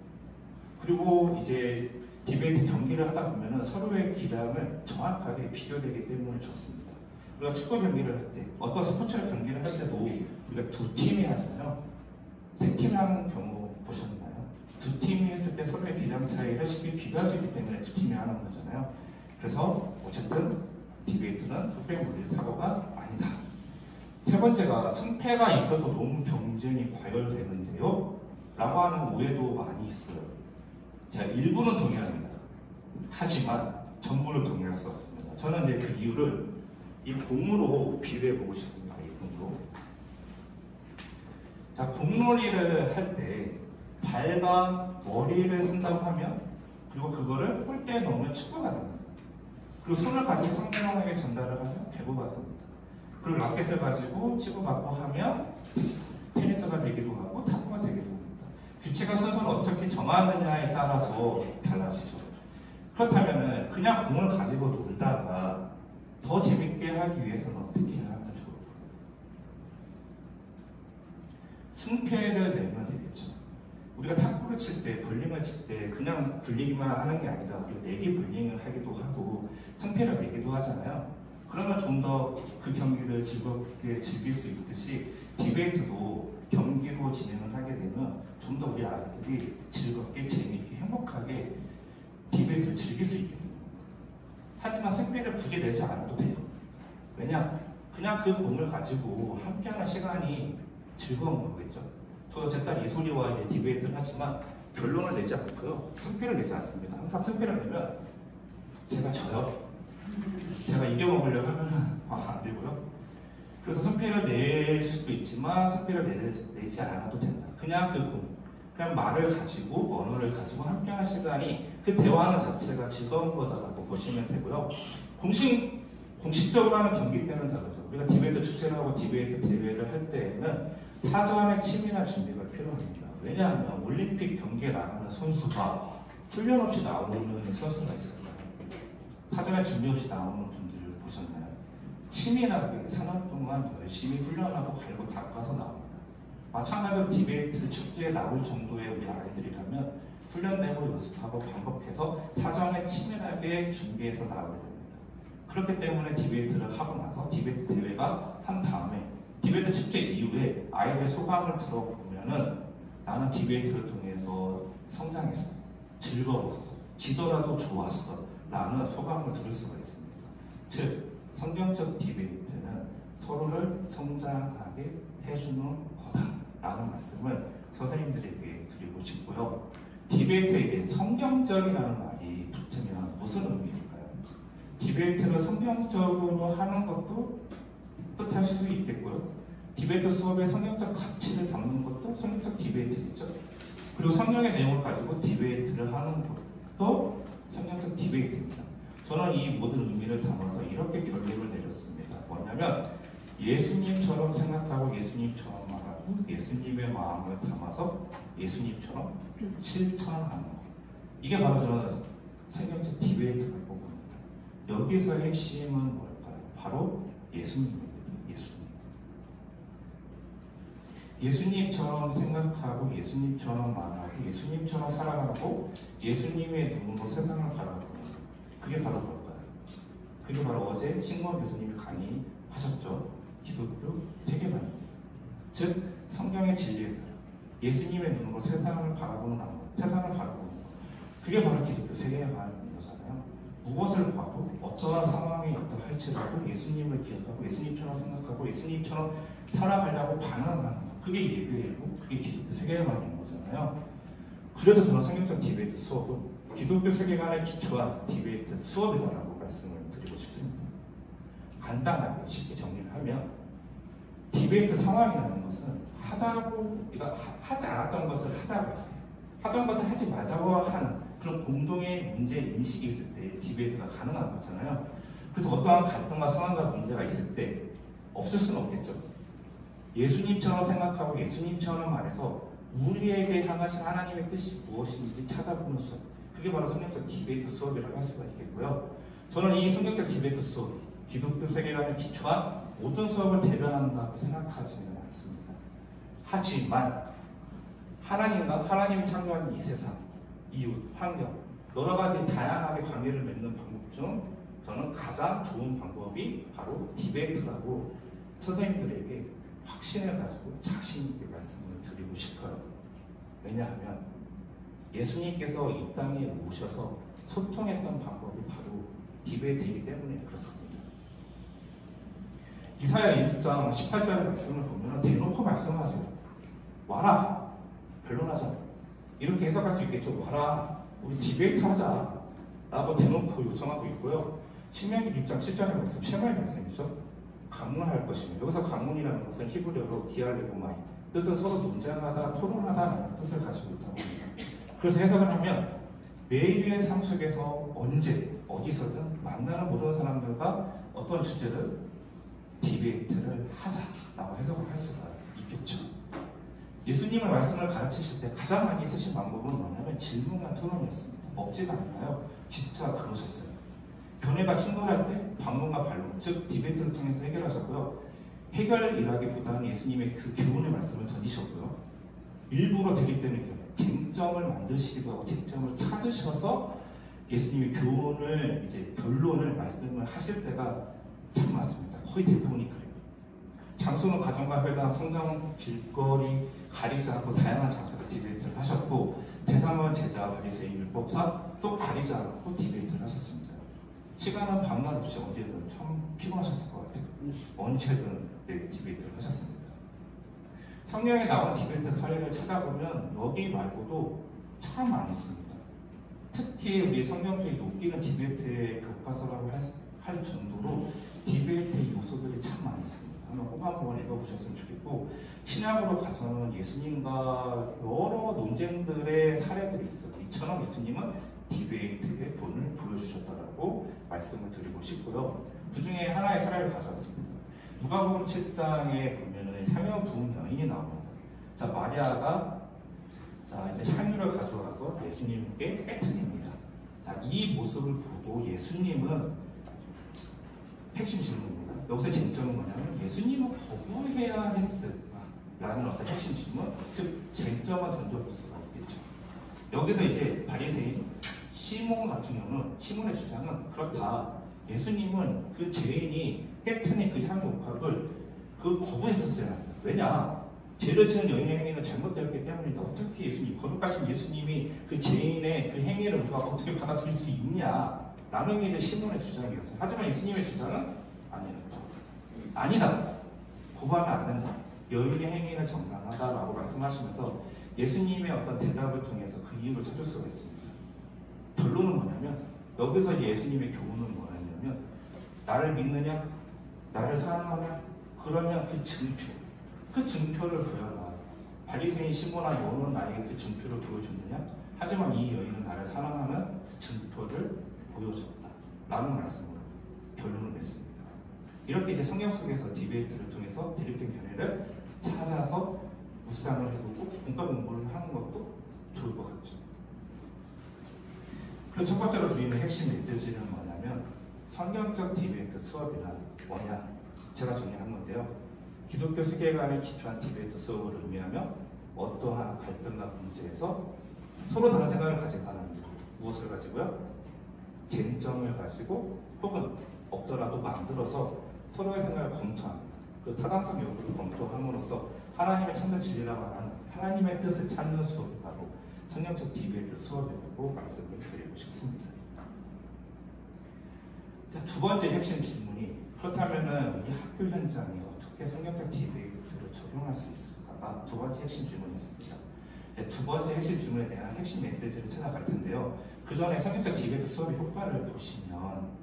그리고 이제 디베이트 경기를 하다 보면 서로의 기량을 정확하게 비교되기 때문에 좋습니다. 우리가 축구 경기를 할 때, 어떤 스포츠를 경기를 할 때도 우리가 두 팀이 하잖아요. 세 팀이 하는 경우 보셨나요? 두 팀이 했을 때 서로의 기량 차이를 쉽게 비교할 수 있기 때문에 두 팀이 하는 거잖아요. 그래서 어쨌든 디베이트는 흑백 논리의 사고가 아니다. 세 번째가 승패가 있어서 너무 경쟁이 과열되는데요? 라고 하는 오해도 많이 있어요. 자, 일부는 동의합니다. 하지만 전부는 동의할 수 없습니다. 저는 이제 그 이유를 이 공으로 비유해 보고 싶습니다. 이 공으로. 자, 공놀이를 할 때 발과 머리를 쓴다고 하면 그리고 그거를 골대에 넣으면 축구가 됩니다. 그리고 손을 가지고 상대방에게 전달을 하면 배구가 됩니다. 그리고 라켓을 가지고 치고받고 하면 테니스가 되기도 하고 탁구가 되기도 합니다. 정하느냐에 따라서 달라지죠. 그렇다면 그냥 공을 가지고 놀다가 더 재밌게 하기 위해서는 어떻게 해야 하면 좋을까요? 승패를 내면 되겠죠. 우리가 탁구를 칠 때, 볼링을 칠 때 그냥 굴리기만 하는 게 아니라 우리가 내기 볼링을 하기도 하고 승패를 내기도 하잖아요. 그러면 좀 더 그 경기를 즐겁게 즐길 수 있듯이 디베이트도 경기로 진행을 하게 되면 좀 더 우리 아이들이 즐겁게 재미있게 행복하게 디베이트를 즐길 수 있게 됩니다. 하지만 승패를 굳이 내지 않아도 돼요. 왜냐? 그냥 그 공을 가지고 함께하는 시간이 즐거운 거겠죠. 저도 제 딸 이소리와 이제 디베이트를 하지만 결론을 내지 않고요. 승패를 내지 않습니다. 항상 승패를 내면 제가 져요. 제가 이겨먹으려고 하면 안 되고요. 그래서 승패를 낼 수도 있지만 승패를 내지 않아도 된다. 그냥 그 공, 그냥 말을 가지고 언어를 가지고 함께하는 시간이 그 대화하는 자체가 즐거운 거다라고 보시면 되고요. 공식적으로 하는 경기 때는 다르죠. 우리가 디베이트 축제를 하고 디베이트 대회를 할 때에는 사전에 치밀한 준비가 필요합니다. 왜냐하면 올림픽 경기에 나가는 선수가 훈련 없이 나오는 선수가 있어요. 사전에 준비 없이 나오는 분들을 보셨나요? 치밀하게 4년 동안 열심히 훈련하고 갈고 닦아서 나옵니다. 마찬가지로 디베이트 축제에 나올 정도의 우리 아이들이라면 훈련되고 연습하고 반복해서 사전에 치밀하게 준비해서 나오게 됩니다. 그렇기 때문에 디베이트를 하고 나서 디베이트 대회가 한 다음에 디베이트 축제 이후에 아이들의 소감을 들어보면은 나는 디베이트를 통해서 성장했어, 즐거웠어, 지더라도 좋았어 라는 소감을 들을 수가 있습니다. 즉 성경적 디베이트는 서로를 성장하게 해주는 거다라는 말씀을 선생님들에게 드리고 싶고요. 디베이트에 이제 성경적이라는 말이 붙으면 무슨 의미일까요? 디베이트를 성경적으로 하는 것도 뜻할 수 있겠고요. 디베이트 수업에 성경적 가치를 담는 것도 성경적 디베이트겠죠. 그리고 성경의 내용을 가지고 디베이트를 하는 것도 성경적 디베이트입니다. 저는 이 모든 의미를 담아서 이렇게 결론을 내렸습니다. 뭐냐면 예수님처럼 생각하고 예수님처럼 말하고 예수님의 마음을 담아서 예수님처럼 실천하는 것. 이게 바로 저는 성경적 디베이트라고 봅니다. 여기서의 핵심은 뭘까요? 바로 예수님입니다. 예수님처럼 생각하고 예수님처럼 말하고 예수님처럼 살아가고 예수님의 눈으로 세상을 바라보는 그게 바로 뭘까요? 그게 바로 어제 신권 교수님이 강의하셨죠. 기독교 세계관입니다. 즉 성경의 진리에 따라 예수님의 눈으로 세상을 바라보는 것, 세상을 바라보는 것. 그게 바로 기독교 세계관인 거잖아요. 무엇을 봐도 어떠한 상황이 어떠할지라도 예수님을 기억하고 예수님처럼 생각하고 예수님처럼 살아가려고 반응하는 것. 그게 예배이고 그게 기독교 세계관인 거잖아요. 그래서 저는 성경적 디베이트 수업은 기독교 세계관에 기초한 디베이트 수업이다라고 말씀을 드리고 싶습니다. 간단하게 쉽게 정리를 하면 디베이트 상황이라는 것은 하지 않았던 것을 하자고 하세요. 하던 것을 하지 말자고 하는 그런 공동의 문제 인식이 있을 때 디베이트가 가능한 거잖아요. 그래서 어떠한 갈등과 상황과 문제가 있을 때 없을 수는 없겠죠. 예수님처럼 생각하고 예수님처럼 말해서 우리에게 향하신 하나님의 뜻이 무엇인지 찾아보는 수업. 그게 바로 성경적 디베이트 수업이라고 할 수가 있겠고요. 저는 이 성경적 디베이트 수업이 기독교 세계관에 기초한 모든 수업을 대변한다고 생각하지는 않습니다. 하지만 하나님 창조한 이 세상, 이웃, 환경, 여러 가지 다양하게 관계를 맺는 방법 중 저는 가장 좋은 방법이 바로 디베이트라고 선생님들에게 확신을 가지고 자신 있게 말씀을 드리고 싶어요. 왜냐하면 예수님께서 이 땅에 오셔서 소통했던 방법이 바로 디베이트이기 때문에 그렇습니다. 이사야 20장 18절의 말씀을 보면 대놓고 말씀하세요. 와라! 변론하자. 이렇게 해석할 수 있겠죠. 와라! 우리 디베이트 하자. 라고 대놓고 요청하고 있고요. 신명기 6장 7절의 말씀, 쉐마의 말씀이죠. 강문할 것입니다. 여기서 강문이라는 것은 히브리어로 디알레고마이, 뜻은 서로 논쟁하다, 토론하다라는 뜻을 가지고 있다고 합니다. 그래서 해석을 하면 매일의 삶 속에서 언제 어디서든 만나는 모든 사람들과 어떤 주제를 디베이트를 하자라고 해석을 할 수가 있겠죠. 예수님의 말씀을 가르치실 때 가장 많이 쓰신 방법은 뭐냐면 질문과 토론이었습니다. 먹지가 않나요? 진짜 그러셨어요. 견해가 충돌할 때 반문과 반론, 즉 디베이트를 통해서 해결하셨고요. 해결이라기보다는 예수님의 그 교훈의 말씀을 던지셨고요. 일부러 대립되는 견해, 쟁점을 만드시기도 하고 쟁점을 찾으셔서 예수님의 교훈을 이제 결론을 말씀을 하실 때가 참 많습니다. 거의 대부분이 그래요. 장소는 가정과 회당, 성경, 길거리 가리지 않고 다양한 장소에서 디베이트를 하셨고 대상은 제자, 바리새인, 율법사 또 가리지 않고 디베이트를 하셨습니다. 시간은 밤낮 없이 언제든 참 피곤하셨을 것 같아요. 언제든 디베이트를 하셨습니다. 성경에 나온 디베이트 사례를 찾아보면 여기 말고도 참 많이 있습니다. 특히 우리 성경주의 높이는 디베이트의 교과서라고 할 정도로 디베이트 요소들이 참 많이 있습니다. 한번 읽어보셨으면 좋겠고 신약으로 가서는 예수님과 여러 논쟁들의 사례들이 있어요. 이처럼 예수님은 디베이트의 본을 보여주셨다라고 말씀을 드리고 싶고요. 그 중에 하나의 사례를 가져왔습니다. 누가복음 7장에 보면은 향유 부은 여인이 나옵니다. 자, 마리아가 이제 향유를 가져와서 예수님께 빼뜨립니다. 자, 이 모습을 보고 예수님은 핵심 질문입니다. 여기서 쟁점은 뭐냐면 예수님은 거부해야 했을까라는 어떤 핵심 질문, 즉 쟁점을 던져볼 수가 있겠죠. 여기서 이제 바리새인 시몬 같은 경우는 시몬의 주장은 그렇다. 예수님은 그 죄인이 깨트린 그 향유 옥합을 거부했었어야 합니다. 왜냐? 죄를 지은 여인의 행위는 잘못되었기 때문이다. 어떻게 예수님, 거룩하신 예수님이 그 죄인의 그 행위를 우리가 어떻게 받아들일 수 있냐? 라는 게 이제 시몬의 주장이었어요. 하지만 예수님의 주장은 아니었죠. 아니다. 고발하면 안 된다. 여인의 행위는 정당하다라고 말씀하시면서 예수님의 어떤 대답을 통해서 그 이유를 찾을 수가 있습니다. 결론은 뭐냐면 여기서 예수님의 교훈은 뭐냐면 나를 믿느냐? 나를 사랑하냐? 그러면 그 증표를 보여라. 바리새인 시몬아 너는 나에게 그 증표를 보여줬느냐? 하지만 이 여인은 나를 사랑하는 그 증표를 보여줬다. 라는 말씀으로 결론을 냈습니다. 이렇게 이제 성경 속에서 디베이트를 통해서 대립된 견해를 찾아서 묵상을 해보고 공과 공부를 하는 것도 좋을 것 같죠. 그래서 첫 번째로 드리는 핵심 메시지는 뭐냐면 성경적 디베이트 수업이란 뭐냐? 제가 정리한 건데요. 기독교 세계관에 기초한 디베이트 수업을 의미하며 어떠한 갈등과 문제에서 서로 다른 생각을 가진 사람들 무엇을 가지고요? 쟁점을 가지고 혹은 없더라도 만들어서 서로의 생각을 검토합니다. 그 타당성 여부를 검토함으로써 하나님의 참된 진리라고 하는 하나님의 뜻을 찾는 수업이 바로 성경적 디베이트 수업이라고 말씀을 드리고 싶습니다. 두 번째 핵심 질문이 그렇다면 우리 학교 현장에 어떻게 성경적 디베이트를 적용할 수 있을까가 두 번째 핵심 질문이었습니다. 두 번째 핵심 질문에 대한 핵심 메시지를 찾아갈 텐데요. 그 전에 성경적 디베이트 수업의 효과를 보시면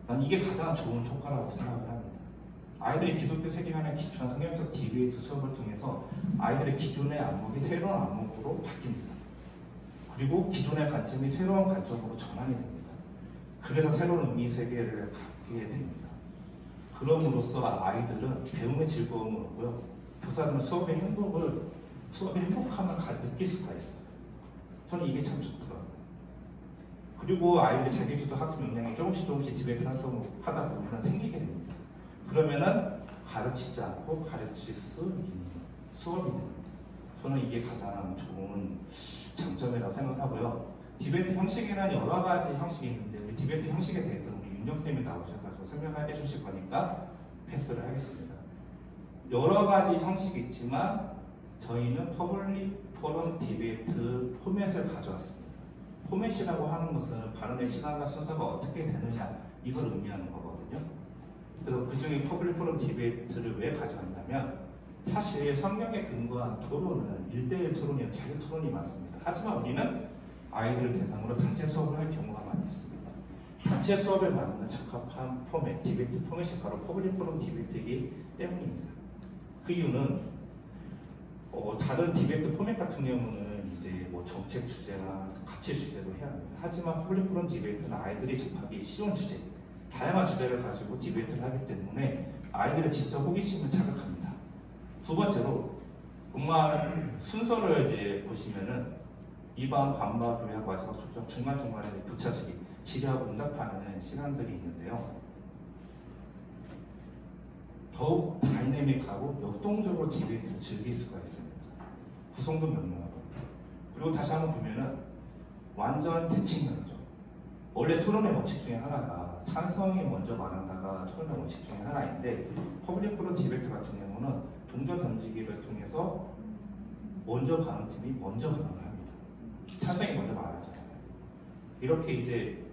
난 이게 가장 좋은 효과라고 생각을 합니다. 아이들이 기독교 세계관에 기초한 성경적 디베이트 수업을 통해서 아이들의 기존의 안목이 새로운 안목으로 바뀝니다. 그리고 기존의 관점이 새로운 관점으로 전환이 됩니다. 그래서 새로운 의미 세계를 갖게 됩니다. 그럼으로써 아이들은 배움의 즐거움을 얻고요. 교사들은 수업의 행복함을 느낄 수가 있어요. 저는 이게 참 좋더라고요. 그리고 아이들이 자기주도 학습 역량이 조금씩 디베이트 하다 보면 생기게 됩니다. 그러면은 가르치지 않고 가르칠 수 있는 수업이 됩니다. 저는 이게 가장 좋은 장점이라고 생각하고요. 디베이트 형식에는 여러 가지 형식이 있는데 우리 디베이트 형식에 대해서는 우리 윤정쌤이 나오셔가지고 설명해 주실 거니까 패스를 하겠습니다. 여러 가지 형식이 있지만 저희는 퍼블릭 포럼 디베이트 포맷을 가져왔습니다. 포맷이라고 하는 것은 발언의 시간과 순서가 어떻게 되느냐 이걸 의미하는 거거든요. 그래서 그 중에 퍼블릭 포럼 디베이트를 왜 가져왔냐면 사실 성경에 근거한 토론은 1대1 토론이나 자유 토론이 많습니다. 하지만 우리는 아이들을 대상으로 단체 수업을 할 경우가 많이 있습니다. 단체 수업에 맞는 적합한 포맷, 디베이트 포맷이 바로 퍼블릭 포럼 디베이트이기 때문입니다. 그 이유는 다른 디베이트 포맷 같은 경우는 이제 뭐 정책 주제나 가치 주제로 해야 합니다. 하지만 퍼블릭 포럼 디베이트는 아이들이 접하기 쉬운 주제, 다양한 주제를 가지고 디베이트를 하기 때문에 아이들의 직접 호기심을 자극합니다. 두 번째로 공말 순서를 이제 보시면은 2번 반박, 요약, 마지막 초점, 중간중간에 붙여지기, 질의하고 응답하는 시간들이 있는데요. 더욱 다이내믹하고 역동적으로 디베이트를 즐길 수가 있습니다. 구성도 명료하고. 그리고 다시 한번 보면은 완전 대칭형이죠. 원래 토론의 원칙 중에 하나가 찬성이 먼저 말한다가 토론의 원칙 중에 하나인데, 퍼블릭 토론 디베이트 같은 경우는 동전 던지기를 통해서 먼저 발언팀이 먼저 발언을 합니다. 찬성이 먼저 말하잖아요. 이렇게 이제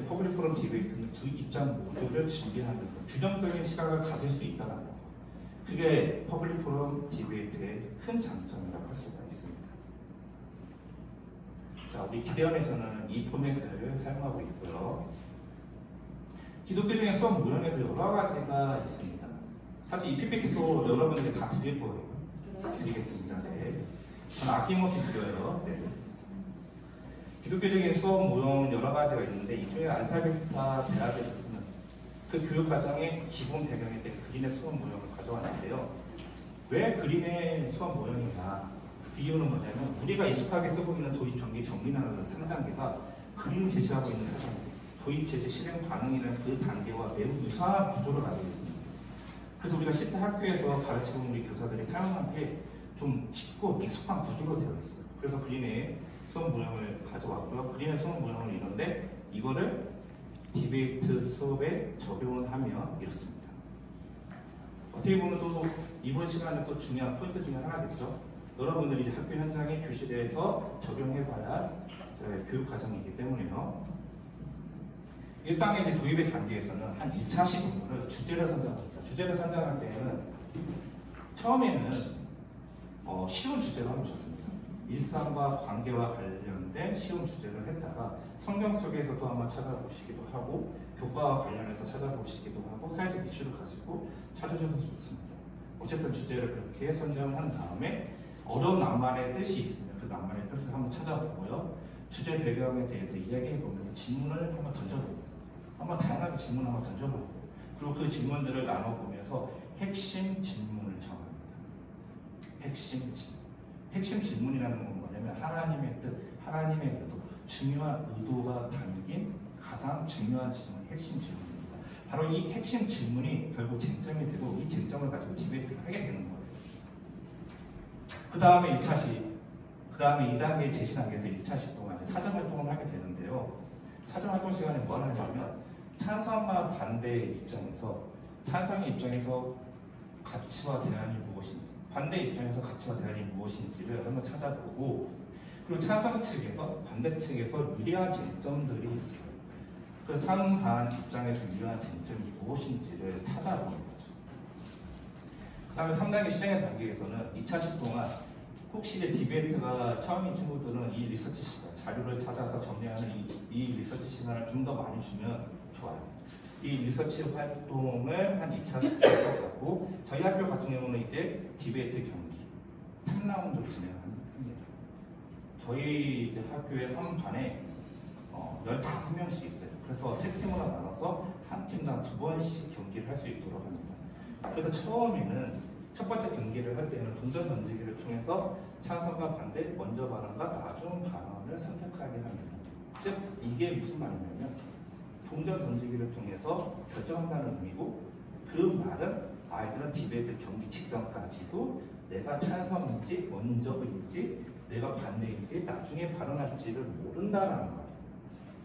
퍼블릭 토론 디베이트는 두 입장 모두를 준비하면서 균형적인 시각을 가질 수 있다는 거. 그게 퍼블릭 토론 디베이트의 큰 장점이라고 할 수가 있습니다. 자, 우리 기대원에서는 이 포맷을 사용하고 있고요. 기독교 중에 수업 모형에도 여러 가지가 있습니다. 사실 이 PPT도 여러분에게 다 드릴 거예요. 드리겠습니다. 네. 저는 아낌없이 드려요. 네. 기독교적인 수업 모형은 여러 가지가 있는데, 이 중에 알타비스타 대학에서 쓰는 그 교육 과정의 기본 배경에 대한 그림의 수업 모형을 가져왔는데요. 왜 그림의 수업 모형이냐? 그 이유는 뭐냐면, 우리가 익숙하게 쓰고 있는 도입, 전개, 정리라는 3단계가 그림을 제시하고 있는 사정, 도입, 제시, 실행, 반응이라는 그 단계와 매우 유사한 구조를 가지고 있습니다. 그래서 우리가 실제 학교에서 가르치는 우리 교사들이 사용한 게 좀 쉽고 익숙한 구조로 되어 있어요. 그래서 그림의 수업 모형을 가져왔고요. 그림의 수업 모형은 이런데, 이거를 디베이트 수업에 적용을 하면 이렇습니다. 어떻게 보면 또 이번 시간에 또 중요한 포인트 중에 하나겠죠. 여러분들이 이제 학교 현장에 교실에서 적용해봐야 교육 과정이기 때문에요. 1단계 이제 도입의 단계에서는 한 1차 시간을 주제를 선정합니다. 주제를 선정할 때는 처음에는 쉬운 주제로 하면 좋습니다. 일상과 관계와 관련된 쉬운 주제를 했다가 성경 속에서도 한번 찾아보시기도 하고, 교과와 관련해서 찾아보시기도 하고, 사회적 이슈를 가지고 찾아주셔도 좋습니다. 어쨌든 주제를 그렇게 선정한 다음에 어려운 낱말의 뜻이 있습니다. 그 낱말의 뜻을 한번 찾아보고요. 주제 배경에 대해서 이야기해보면서 질문을 한번 던져보고, 한번 다양하게 질문 한번 던져보고, 그리고 그 질문들을 나눠보면서 핵심 질문을 정합니다. 핵심 질문. 핵심 질문이라는 건 뭐냐면, 하나님의 뜻, 하나님의 의도, 중요한 의도가 담긴 가장 중요한 질문이 핵심 질문입니다. 바로 이 핵심 질문이 결국 쟁점이 되고, 이 쟁점을 가지고 디베이트를 하게 되는 거예요. 그 다음에 2차식, 그 다음에 2단계 제시 단계에서 1차식 동안 사전 활동을 하게 되는데요. 사전 활동 시간에 뭘 하냐면, 찬성과 반대의 입장에서, 찬성의 입장에서 가치와 대안이 무엇인지, 반대 입장에서 가치와 대안이 무엇인지를 한번 찾아보고, 그리고 찬성 측에서, 반대 측에서 유리한 쟁점들이 있어요. 그래서 찬반 입장에서 유리한 쟁점이 무엇인지를 찾아보는 거죠. 그 다음에 3단계 실행의 단계에서는 2차식 동안 혹시 이제 디베이트가 처음인 친구들은 이 리서치 시간, 자료를 찾아서 정리하는 이 리서치 시간을 좀 더 많이 주면 좋아요. 이 리서치 활동을 한 2차식에서 하고, 저희 학교 같은 경우는 이제 디베이트 경기 3라운드로 진행합니다. 저희 이제 학교에 한 반에 15명씩 있어요. 그래서 3팀으로 나눠서 한 팀당 2번씩 경기를 할 수 있도록 합니다. 그래서 처음에는 첫 번째 경기를 할 때는 동전 던지기를 통해서 찬성과 반대, 먼저 발언과 나중 발언을 선택하게 합니다. 즉, 이게 무슨 말이냐면, 동전 던지기를 통해서 결정한다는 의미고, 그 말은 아이들은 디베이트 경기 직전까지도 내가 찬성인지 먼저인지 내가 반대인지 나중에 발언할지를 모른다라는 거예요.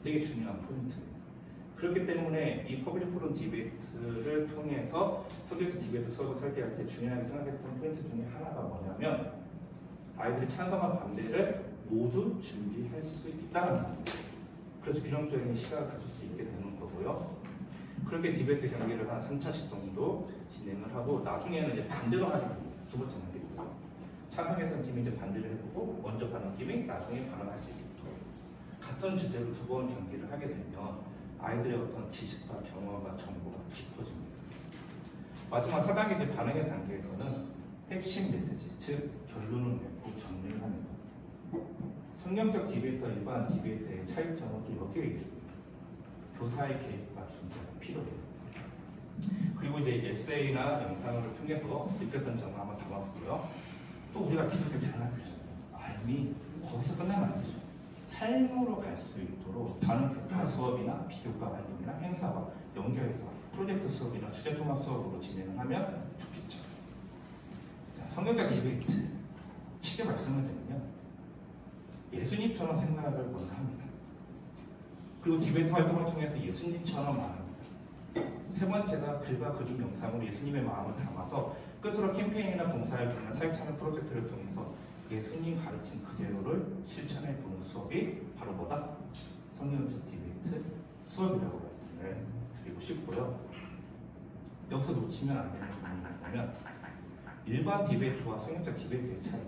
되게 중요한 포인트입니다. 그렇기 때문에 이 퍼블릭 토론 디베이트를 통해서 서브젝트 디베이트 수업을 설계할 때 중요하게 생각했던 포인트 중에 하나가 뭐냐면, 아이들이 찬성과 반대를 모두 준비할 수 있다는 겁니다. 그래서 균형적인 시각을 가질 수 있게 되는 거고요. 그렇게 디베이트 경기를 한 3차식 정도 진행을 하고, 나중에는 이제 반대로 하게 됩니다. 두 번째 단계고요. 찬성했던 팀이 이제 반대를 해보고, 먼저 발언 팀이 나중에 발언할 수 있도록 같은 주제로 2번 경기를 하게 되면 아이들의 어떤 지식과 경험과 정보가 깊어집니다. 마지막 4단계 이제 반응의 단계에서는 핵심 메시지, 즉 결론을 내고 정리를 합니다. 성경적 디베이트와 일반 디베이트의 차이점은 또 여기에 있습니다. 교사의 개입과 중재가 필요해요. 그리고 이제 에세이나 영상을 통해서 느꼈던 점을 한번 담아보고요. 또 우리가 기독교 대안학교잖아요. 이미 거기서 끝나면 안 되죠. 삶으로 갈 수 있도록 다른 교과 수업이나 비교과 활동이나 행사와 연결해서 프로젝트 수업이나 주제 통합 수업으로 진행을 하면 좋겠죠. 자, 성경적 디베이트 쉽게 말씀을 드리면 예수님처럼 생각을 먼저 합니다. 그리고 디베이트 활동을 통해서 예수님처럼 말합니다. 세 번째가 글과 그림 영상으로 예수님의 마음을 담아서 끝으로 캠페인이나 봉사활동이나 사회참여 프로젝트를 통해서 예수님 가르친 그대로를 실천해 보는 수업이 바로 뭐다? 성경적 디베이트 수업이라고 말씀을 드리고 싶고요. 여기서 놓치면 안 되는 부분이 뭐냐면 일반 디베이트와 성경적 디베이트의 차이.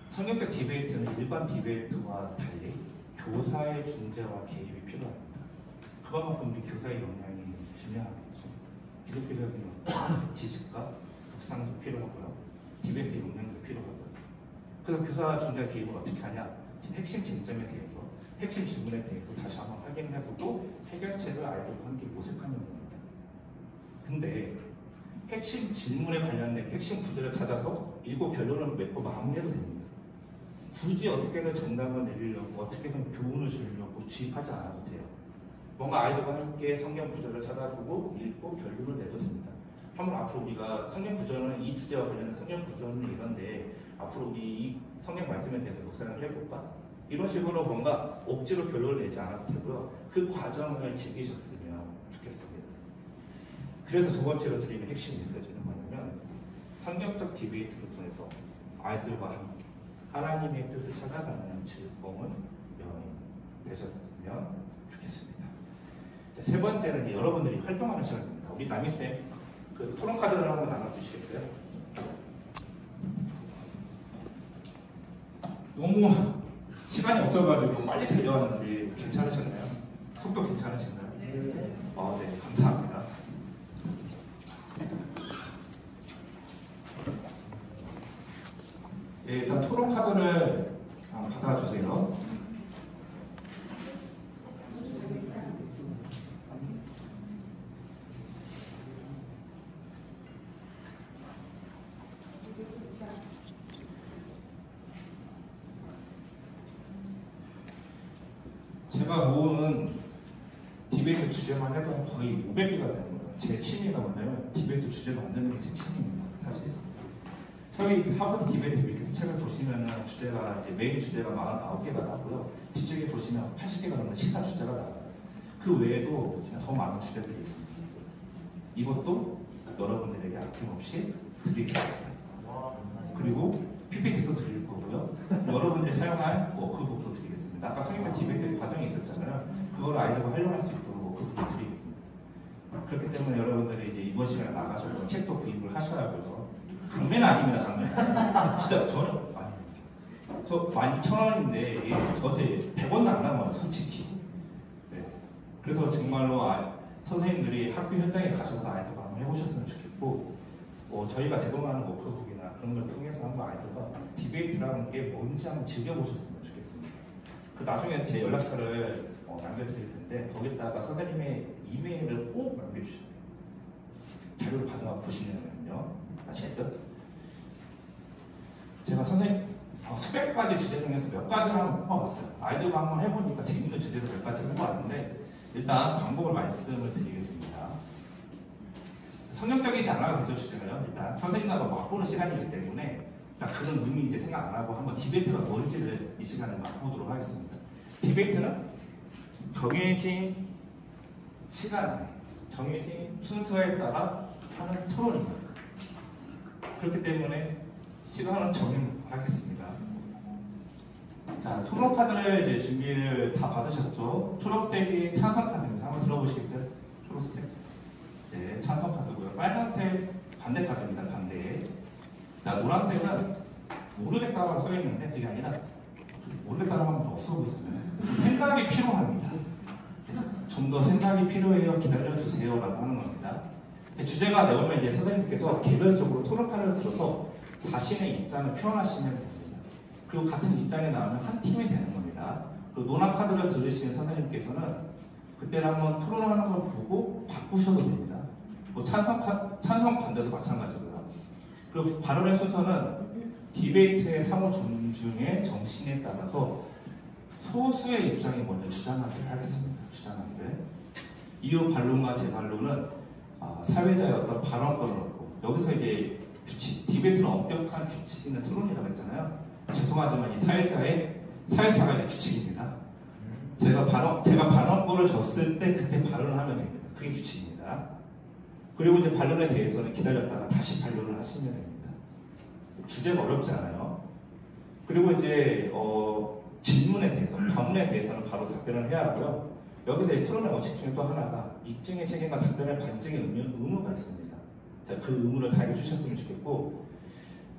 성경적 디베이트는 일반 디베이트와 달리 교사의 중재와 개입이 필요합니다. 그만큼 우리 교사의 역량이 중요하겠죠. 기독교적인 지식과 묵상도 필요하고요. 디베이트 역량도 필요하고요. 그래서 교사 중재 개입을 어떻게 하냐? 핵심 쟁점에 대해서, 핵심 질문에 대해서 다시 한번 확인해보고 해결책을 아이들과 함께 모색하는 겁니다. 근데 핵심 질문에 관련된 핵심 구절을 찾아서 읽고 결론을 맺고 마무리해도 됩니다. 굳이 어떻게든 정답을 내리려고 어떻게든 교훈을 주려고 주입하지 않아도 돼요. 뭔가 아이들과 함께 성경 구절을 찾아보고 읽고 결론을 내도 됩니다. 한번 앞으로 우리가 성경 구절은 이 주제와 관련된 성경 구절은 이런데 앞으로 우리 이 성경 말씀에 대해서 묵상을 해볼까? 이런 식으로 뭔가 억지로 결론을 내지 않아도 되고요. 그 과정을 즐기셨으면 좋겠습니다. 그래서 두 번째로 드리는 핵심 메시지는 뭐냐면 성경적 디베이트를 통해서 아이들과 함께 하나님의 뜻을 찾아가는 즐거운 여행 되셨으면 좋겠습니다. 자, 세 번째는 여러분들이 활동하는 시간입니다. 우리 나미쌤 그 토론 카드를 한번 나눠주시겠어요? 너무 시간이 없어가지고 빨리 들려왔는데 괜찮으셨나요? 속도 괜찮으신가요? 네. 네, 감사합니다. 네, 일단 토론 카드를 받아주세요. 제가 모은 디베이트 주제만 해도 거의 500개가 됩니다. 제 취미가 뭐냐면 디베이트 주제 만드는 게 제 취미입니다. 사실 저희 하버드 디베이트 밀키트 책을 보시면 주제가 이제 메인 주제가 49개가 나오고요. 뒤쪽에 보시면 80개가 넘는 시사 주제가 나와요. 그 외에도 더 많은 주제들이 있습니다. 이것도 여러분들에게 아낌없이 드리겠습니다. 그리고 PPT도 드릴 거고요. 여러분들이 사용할 워크북도 드리겠습니다. 아까 성경적 디베이트 과정이 있었잖아요. 그걸 아이들과 활용할 수 있도록 워크북도 드리겠습니다. 그렇기 때문에 여러분들이 이제 이번 시간에 나가셔서 책도 구입을 하셔야 하고요. 강매는 아닙니다, 강매. 진짜 저는 저 12,000원인데 저한테 100원도 안 남아요, 솔직히. 네. 그래서 정말로 선생님들이 학교 현장에 가셔서 아이들과 한번 해보셨으면 좋겠고, 저희가 제공하는 워크북이나 그런 걸 통해서 한번 아이들과 디베이트라는 게 뭔지 한번 즐겨보셨으면 좋겠습니다. 그 나중에 제 연락처를 남겨드릴 텐데 거기다가 선생님의 이메일을 꼭 남겨주셔야 돼요. 자료를 받아보시면요. 아시겠죠? 제가 선생님 수백 가지 주제 중에서 몇 가지를 한번 뽑아봤어요. 아이들과 한번 해보니까 재밌는 주제를 몇 가지를 뽑아봤는데 일단 방법을 말씀을 드리겠습니다. 성경적이지 않아도 되죠, 주제가요. 일단 선생님하고 맛보는 시간이기 때문에 그런 의미 이제 생각 안 하고 한번 디베이트가 뭔지를 이 시간에 맛보도록 하겠습니다. 디베이트는 정해진 시간 안에 정해진 순서에 따라 하는 토론입니다. 그렇기 때문에 시간은 정하겠습니다. 자, 토론 카드를 이제 준비를 다 받으셨죠? 초록색이 찬성 카드입니다. 한번 들어보시겠어요? 초록색. 네, 찬성 카드고요. 빨간색 반대 카드입니다. 반대. 자, 노란색은 모르겠다고 써있는데 그게 아니라 모르겠다고 하면 더 없어 보이잖아요. 생각이 필요합니다. 좀 더 생각이 필요해요. 기다려주세요. 라고 하는 겁니다. 주제가 나오면 이제 선생님께서 개별적으로 토론 카드를 들어서 자신의 입장을 표현하시면 됩니다. 그리고 같은 입장에 나오면 한 팀이 되는 겁니다. 그리고 논학 카드를 들으시는 선생님께서는 그때는 한번 토론하는 걸 보고 바꾸셔도 됩니다. 뭐 찬성 반대도 마찬가지고요. 그리고 발언의 순서는 디베이트의 상호 존중의 정신에 따라서 소수의 입장이 먼저 주장하기를 하겠습니다. 주장하기를. 이후 반론과 재반론은 사회자의 어떤 발언권을 얻고, 여기서 이제 규칙, 디베이트는 엄격한 규칙 있는 토론이라고 했잖아요. 죄송하지만 이 사회자가 이제 규칙입니다. 제가 발언권을 줬을 때 그때 발언을 하면 됩니다. 그게 규칙입니다. 그리고 이제 반론에 대해서는 기다렸다가 다시 반론을 하시면 됩니다. 주제가 어렵지 않아요. 그리고 이제 질문에 대해서, 반문에 대해서는 바로 답변을 해야 하고요. 여기서 이 토론의 원칙 중에 또 하나가 입증의 책임과 답변의 반증의 의무가 있습니다. 자, 그 의무를 다해 주셨으면 좋겠고,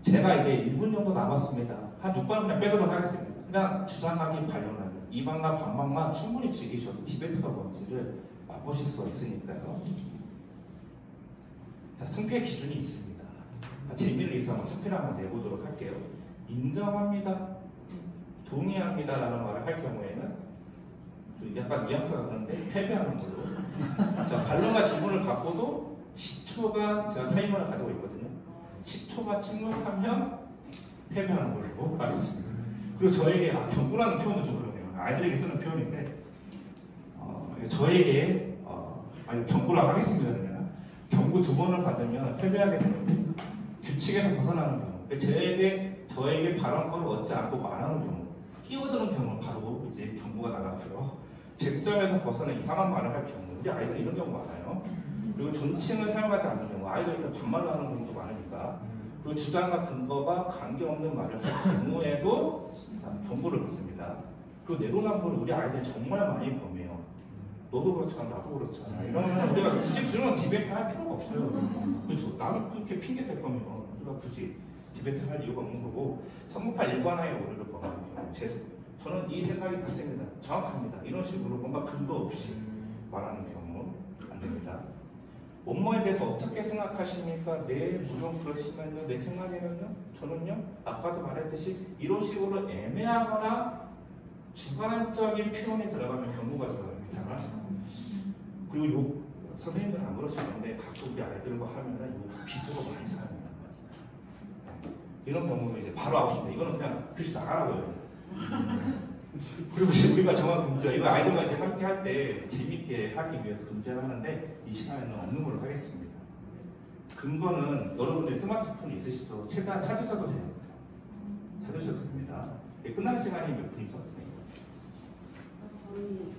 제가 이제 1분 정도 남았습니다. 한 6번 그냥 빼도록 하겠습니다. 그냥 주장하기, 반론하기, 이방과 반박만 충분히 즐기셔도 디베이트가 뭔지를 맛보실 수가 있으니까요. 자, 승패 기준이 있습니다. 재미를 위해서 한번 승패를 한번 내보도록 할게요. 인정합니다, 동의합니다라는 말을 할 경우에는 좀 약간 뉘앙스가 그런데 패배하는 걸로. 자, 반론과 질문을 갖고도 10초간 제가 타이머를 가지고 있거든요. 10초간 침묵하면 패배하는 걸로 하겠습니다. 그리고 저에게 경고라는 표현도 좀 그러네요. 아이들에게 쓰는 표현인데 저에게 경고라고 하겠습니다. 그러면 경고 2번을 받으면 패배하게 되는데, 규칙에서 벗어나는 경우, 저에게 발언권을 얻지 않고 말하는 경우, 끼어드는 경우는 바로 이제 경고가 나가고요. 쟁점에서 벗어나 이상한 말을 할 경우, 우리 아이들 이런 경우 많아요. 그리고 존칭을 사용하지 않는 경우, 아이들이 반말로 하는 경우도 많으니까. 그리고 주장과 근거가 관계없는 말을 할 경우에도 경고를 받습니다. 그 내로남불을 우리 아이들이 정말 많이 범해요. 너도 그렇잖아, 나도 그렇잖아. 이러면 우리가 굳이 그런 디베이트 할 필요가 없어요. 그렇죠? 나는 그렇게 핑계 댈 거면 우리가 굳이 디베이트 할 이유가 없는 거고, 성급한 일관화의 오류를 범하는 경우, 저는 이 생각이 맞습니다, 정확합니다, 이런 식으로 뭔가 근거 없이 말하는 경우 안 됩니다. 뭐뭐에 대해서 어떻게 생각하십니까? 네, 물론 그렇지만요, 내 생각에는요, 저는요, 아까도 말했듯이 이런 식으로 애매하거나 주관적인 표현이 들어가면 경고가 들어갑니다. 그리고 선생님들은 안 그러시는데 가끔 우리 아이들과 하면은 비속어 많이 사용합니다. 이런 경우는 이제 바로 아웃입니다. 이거는 그냥 교실 나가라고요. 그리고 우리가 정한 금지어, 이거 아이들과 이제 함께 할 때 재밌게 하기 위해서 금지를 하는데, 이 시간에는 없는 걸로 하겠습니다. 근거는 여러분들 스마트폰 있으시죠? 최대한 찾으셔도 됩니다. 찾으셔도 됩니다. 끝나는 시간이 몇 분이죠, 선생님? 거의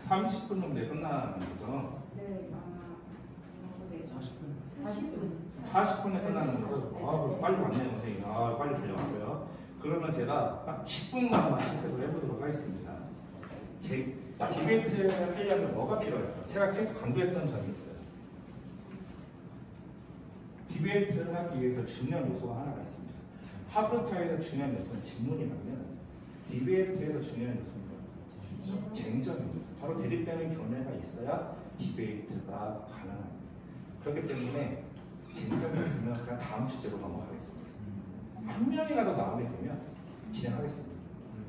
30분 정도에 끝나는 거죠? 네, 40분. 40분에 끝나는 거죠? 빨리 왔네요, 선생님. 빨리 달려왔어요. 그러면 제가 딱 10분간만 실습을 해보도록 하겠습니다. 디베이트를 하려면 뭐가 필요할까요? 제가 계속 강조했던 점이 있어요. 디베이트를 하기 위해서 중요한 요소가 하나가 있습니다. 하프로타에서 중요한 요소는 질문이라면, 디베이트에서 중요한 요소는 쟁점입니다. 바로 대립되는 견해가 있어야 디베이트가 가능합니다. 그렇기 때문에 쟁점이 있으면 그냥 다음 주제로 넘어가겠습니다. 한 명이라도 나오게 되면 진행하겠습니다.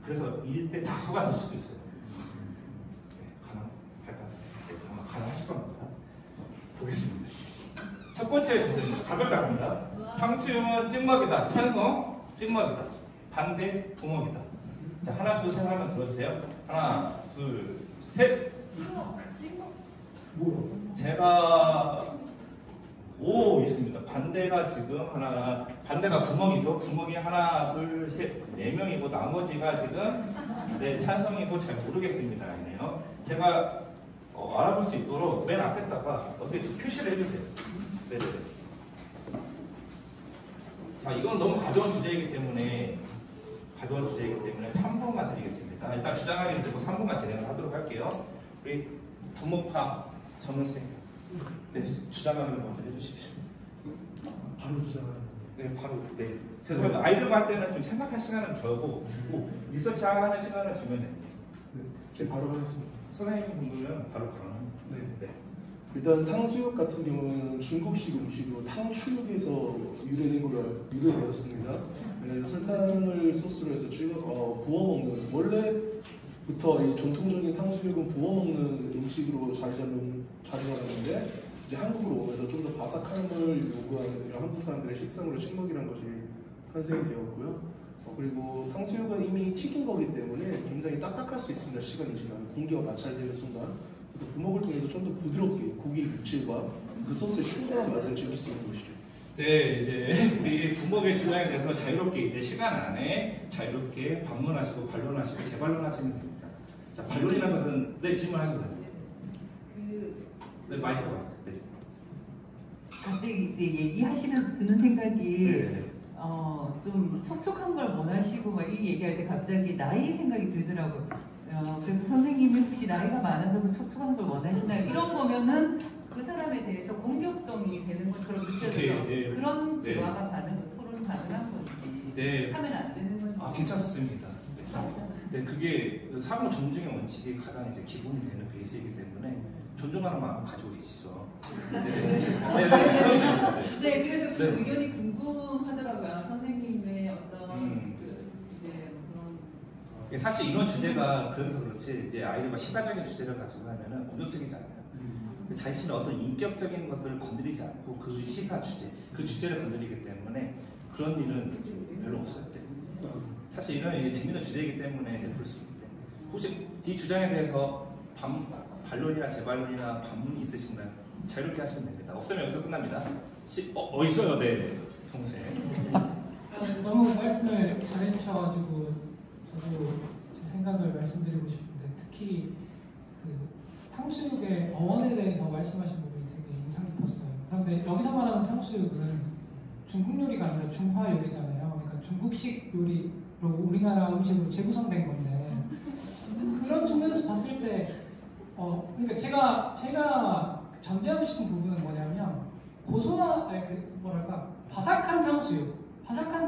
그래서 일대 다수가 될 수도 있어요. 네, 가능할까요? 네, 아마 가능하실 겁니다. 보겠습니다. 첫 번째 주제는 가볍게 합니다. 탕수육은 찍먹이다. 찬성, 찍먹이다. 반대, 부먹이다. 자, 하나, 둘, 셋 하면 들어주세요. 하나, 둘, 셋. 제가 5 있습니다. 반대가 지금 반대가 부먹이죠. 부먹이 하나, 둘, 셋, 4명이고 나머지가 지금 찬성이고 잘 모르겠습니다. 이네요. 제가 알아볼 수 있도록 맨 앞에다가 어떻게 표시를 해주세요. 네네. 자, 이건 너무 가벼운 주제이기 때문에 3분만 드리겠습니다. 일단 주장하기는 듣고 3분만 진행을 하도록 할게요. 우리 부목파 전문생, 네, 주장하기를 먼저 해주십시오. 바로 주장하는. 네, 바로. 네. 죄송합니다. 아이들과 할 때는 좀 생각할 시간을 주고 리서치 하는 시간을 주면 됩니다. 네, 제가 바로 하겠습니다. 선생님 분들은 바로 가능합니다. 네. 네. 일단 탕수육 같은 경우는 중국식 음식으로 탕수육에서 유래되었습니다. 설탕을 소스로 해서 부어 먹는, 원래 부터 이 전통적인 탕수육은 부어 먹는 음식으로 자리 잡았는데 이제 한국으로 오면서 좀 더 바삭함을 요구하는 이런 한국 사람들의 식성으로 찍먹이라는 것이 탄생이 되었고요. 그리고 탕수육은 이미 튀긴 거기 때문에 굉장히 딱딱할 수 있습니다. 시간이 지나면 공기와 마찰되는 순간. 그래서 부먹을 통해서 좀 더 부드럽게 고기 육질과 그 소스의 슈가한 맛을 즐길 수 있는 것이죠. 네, 이제 우리 부먹의 주장에 대해서 자유롭게 이제 시간 안에 자유롭게 방문하시고 반론하시고 재반론하시면 됩니다. 자, 반론이라는 것은 네 질문하시면 됩니다. 네, 마이크. 네. 갑자기 이제 얘기하시면서 드는 생각이 네. 좀 촉촉한 걸 원하시고 막 이 얘기할 때 갑자기 나이 생각이 들더라고요. 그래서 선생님이 혹시 나이가 많아서 그 촉촉한 걸 원하시나요? 이런 거면은 그 사람에 대해서 공격성이 되는 것처럼 느껴져서 네. 그런 네. 대화가 토론이 가능한 건지 네. 하면 안 되는 건지. 아, 괜찮습니다. 네, 그게 상호 존중의 원칙이 가장 이제 기본이 되는 베이스이기 때문에 존중하는 마음 가지고 계시죠. 네, 그래서 그 네. 의견이 궁금하더라고요. 선생님의 어떤 이제 그런. 사실 이런 주제가 그래서 그렇지 이제 아이들과 시사적인 주제를 가지고 하면은 공격적이지 않아요. 자신의 어떤 인격적인 것들을 건드리지 않고 그 시사 주제, 그 주제를 건드리기 때문에 그런 일은 별로 없어요. 사실 이런 이게 재밌는 주제이기 때문에 이제 볼 수 있는데 혹시 이 주장에 대해서 반론이나 재반론이나 반문이 있으신가요? 자유롭게 하시면 됩니다. 없으면 여기서 끝납니다. 있어요, 네, 동생. 너무 말씀을 잘해주셔가지고 저도 제 생각을 말씀드리고 싶은데 특히 그 탕수육의 어원에 대해서 말씀하신 부분이 되게 인상 깊었어요. 그런데 여기서 말하는 탕수육은 중국 요리가 아니라 중화 요리잖아요. 그러니까 중국식 요리로 우리나라 음식으로 재구성된 건데 그런 측면에서 봤을 때 그러니까 제가 전제하고 싶은 부분은 뭐냐면 바삭한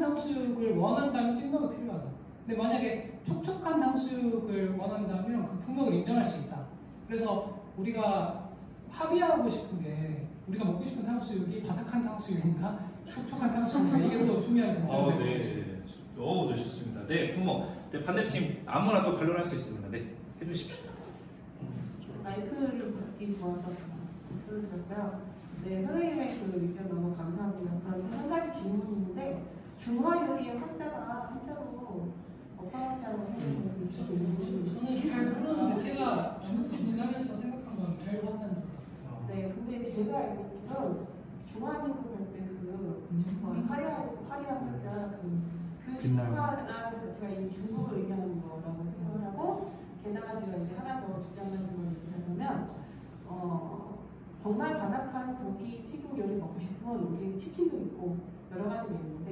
탕수육을 원한다면 찍먹이 필요하다. 근데 만약에 촉촉한 탕수육을 원한다면 그 품목을 인정할 수 있다. 그래서 우리가 합의하고 싶은 게 우리가 먹고 싶은 탕수육이 바삭한 탕수육인가 촉촉한 탕수육인가 이게 또 중요한 점이에요. 네, 네, 좋습니다. 네, 부모, 네, 반대팀 아무나 또 반론할 수 있습니다. 네, 해주십시오. 마이크를 받기 좋아서 들었고요. 네, 선생님의 그 의견 너무 감사하고요. 그런데 한 가지 질문이 있는데 중화 요리의 한자로 어떤 한자로 선생님은 저는 잘 모르는데 제가 중국집 지나면서 생각한 건 별 화자인 줄 알았어요. 네, 근데 제가 알기로는 중화민국 할때 화려한 한자 그 중화라는 자체가 이 중국을 의미하는 거라고 생각을 하고 게다가 제가 이제 하나 더 주장하는 걸 얘기하자면 정말 바삭한 고기 튀김 요리 먹고 싶으면 여기 치킨도 있고 여러 가지가 있는데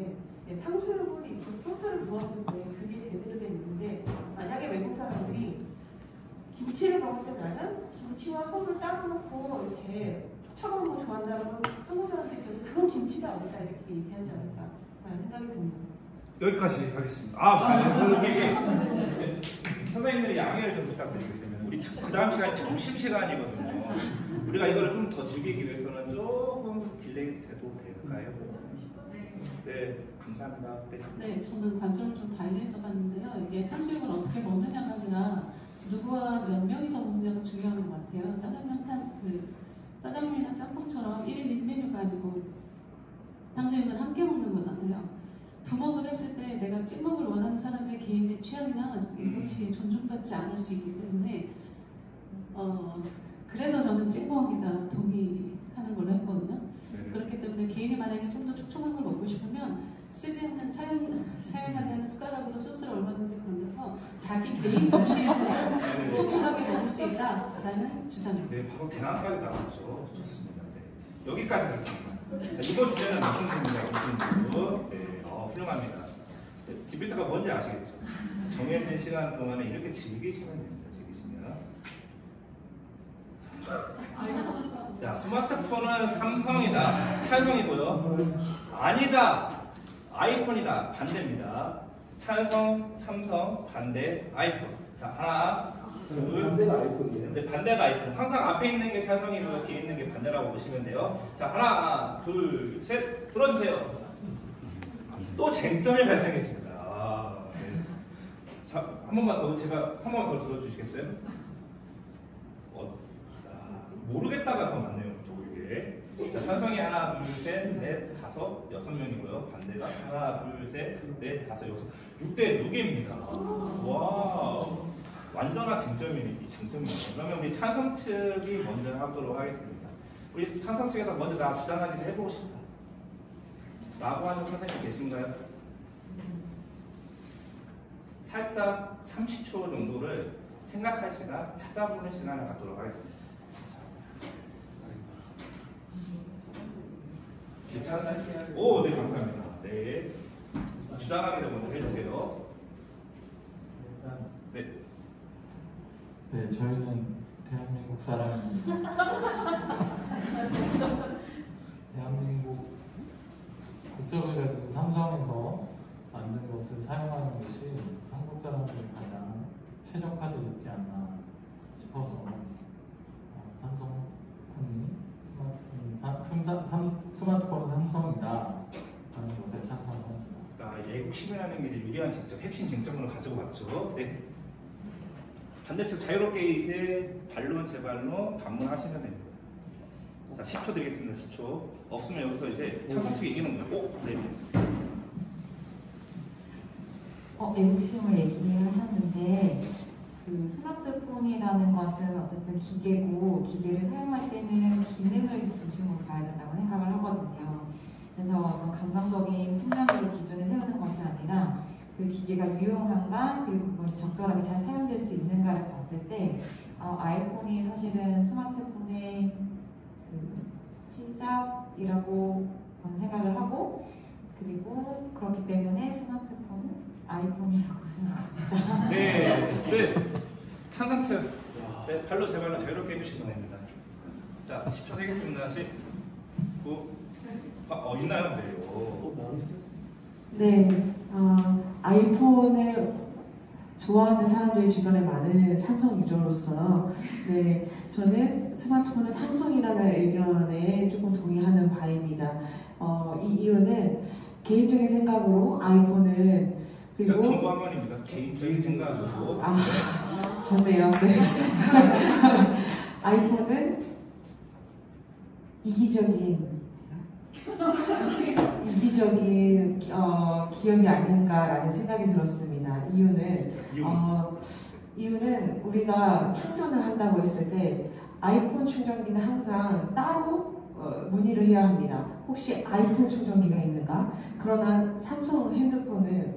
탕수육은 이 소스를 부었을 때 그게 제대로 된 있는데 만약에 외국 사람들이 김치를 먹을 때 나는 김치와 소를 따로 놓고 이렇게 쳐먹는 거 좋아한다면 한국 사람들께서 그건 김치가 아니다 이렇게 얘기하지 않을까 라는 생각이 듭니다. 여기까지 하겠습니다. 선생님들이 양해를 좀 부탁드리겠습니다. 우리 그 다음 시간이 점심시간이거든요. 우리가 이거를 좀 더 즐기기 위해서는 조금 딜레이 돼도 될까요? 네, 감사합니다. 네, 저는 관점을 좀 달리해서 봤는데요. 이게 탕수육을 어떻게 먹느냐가 아니라 누구와 몇 명이서 먹느냐가 중요한 것 같아요. 짜장면이나 짬뽕처럼 1인 1메뉴가 아니고 탕수육은 함께 먹는 거잖아요. 부먹을 했을 때 내가 찍먹을 원하는 사람의 개인의 취향이나 이것이 존중받지 않을 수 있기 때문에 그래서 저는 찍먹이다 동의하는 걸로 했거든요. 네. 그렇기 때문에 개인이 만약에 좀 더 촉촉한 걸 먹고 싶으면 쓰지 않는 사용하지 않은 숟가락으로 소스를 얼마든지 건져서 자기 개인 접시에서 촉촉하게 먹을 수 있다라는 주장입니다. 네, 바로 대안까지 나왔죠. 좋습니다. 네. 여기까지 하겠습니다. 자, 이번 주제는 무슨 질문이라고 네, 훌륭합니다. 네, 디베이트가 뭔지 아시겠죠? 정해진 시간 동안에 이렇게 즐기시면 됩니다. 자, 스마트폰은 삼성이다. 찬성이고요. 아니다. 아이폰이다. 반대입니다. 찬성, 삼성, 반대, 아이폰. 자, 하나, 둘. 반대가 아이폰이에요. 네, 반대가 아이폰. 항상 앞에 있는 게 찬성이고 뒤에 있는 게 반대라고 보시면 돼요. 자, 하나, 둘, 셋. 들어주세요. 또 쟁점이 발생했습니다. 네. 자, 한 번만 더 들어주시겠어요? 모르겠다가 더 많네요. 또 이게. 자, 찬성이 하나, 둘, 셋, 넷, 다섯, 6명이고요. 반대가 하나, 둘, 셋, 넷, 다섯, 여섯, 6대 6입니다. 와, 완전한 쟁점이네요. 그러면 우리 찬성 측이 먼저 하도록 하겠습니다. 우리 찬성 측에서 먼저 나 주장하기를 해보고 싶다 라고 하는 선생님 계신가요? 살짝 30초 정도를 생각할 시간, 찾아보는 시간을 갖도록 하겠습니다. 괜찮으세요? 오, 네, 감사합니다. 네. 주장하기를 먼저 해주세요. 네. 네, 저희는 대한민국 사람입니다. 대한민국 국적을 가진 삼성에서 만든 것을 사용하는 것이 한국 사람들이 가장 최적화되어 있지 않나 싶어서 스마트폰은 삼성이다 하는 것에 찬성합니다. 애국 시민이라는 게 이제 유리한 쟁점, 핵심 쟁점으로 가지고 왔죠. 네. 반대측 자유롭게 이제 반론, 재반론, 반문하시면 됩니다. 자, 10초 드리겠습니다. 10초. 없으면 여기서 이제 찬성 측이 이기는 거예요. 오, 네. 애국심을 얘기하셨는데 그 스마트폰이라는 것은 어쨌든 기계고 기계를 사용할 때는 기능을 중심으로 봐야 된다고 생각을 하거든요. 그래서 어떤 감정적인 측면으로 기준을 세우는 것이 아니라 그 기계가 유용한가 그리고 그것이 적절하게 잘 사용될 수 있는가를 봤을 때 아이폰이 사실은 스마트폰의 그 시작이라고 저는 생각을 하고 그리고 그렇기 때문에 스마트폰은 아이폰이라고 생각합니다. 네, 네. 찬성측. 네, 발로 제발로 자유롭게 해주시면 됩니다. 자, 10초 되겠습니다. 10, 9. 있나요? 네. 네, 아이폰을 좋아하는 사람들이 주변에 많은 삼성 유저로서 네, 저는 스마트폰은 삼성이라는 의견에 조금 동의하는 바입니다. 이 이유는 개인적인 생각으로 아이폰은 그리고 경고 한 번입니다. 개인적인 생각으로. 좋네요. 네. 아이폰은 이기적인 기업이 아닌가라는 생각이 들었습니다. 이유는 우리가 충전을 한다고 했을 때 아이폰 충전기는 항상 따로 문의를 해야 합니다. 혹시 아이폰 충전기가 있는가? 그러나 삼성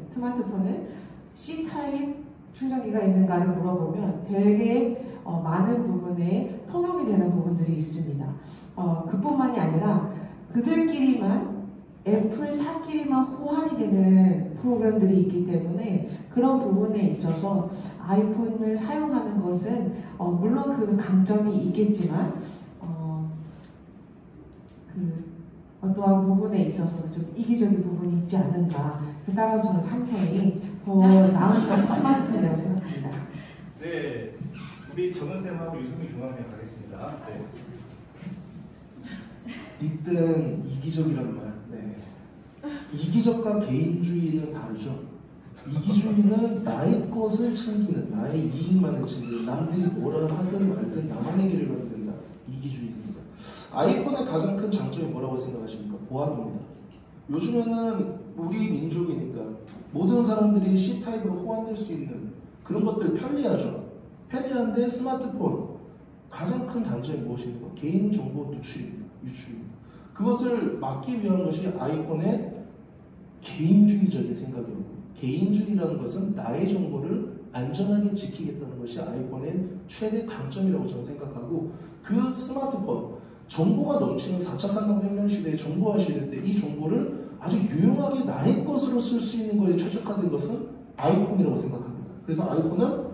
스마트폰은 C타입 충전기가 있는가를 물어보면 되게 많은 부분에 통용이 되는 부분들이 있습니다. 그뿐만이 아니라 그들끼리만 애플사끼리만 호환이 되는 프로그램들이 있기 때문에 그런 부분에 있어서 아이폰을 사용하는 것은 물론 그 강점이 있겠지만 그 어떠한 부분에 있어서 좀 이기적인 부분이 있지 않은가. 따라서 저는 삼성이 더 나은 스마트폰이라고 생각합니다. 네, 우리 정은쌤하고 유승민 교관님 가겠습니다. 네. 이땐 이기적이란 말. 네. 이기적과 개인주의는 다르죠. 이기주의는 나의 것을 챙기는, 나의 이익만을 챙기는, 남들이 뭐라 하든 말든 나만의 길을 가면 된다. 이기주의입니다. 아이폰의 가장 큰 장점이 뭐라고 생각하십니까? 보안입니다. 요즘에는 우리 민족이니까 모든 사람들이 C타입으로 호환될 수 있는 그런 것들 편리하죠. 편리한데 스마트폰 가장 큰 단점이 무엇입니까? 개인정보 유출입니다. 그것을 막기 위한 것이 아이폰의 개인주의적인 생각이었고, 개인주의라는 것은 나의 정보를 안전하게 지키겠다는 것이 아이폰의 최대 강점이라고 저는 생각하고, 그 스마트폰, 정보가 넘치는 4차 산업혁명 시대의 정보화 시대인데 이 정보를 아주 유용하게 나의 것으로 쓸 수 있는 것에 최적화된 것은 아이폰이라고 생각합니다. 그래서 아이폰은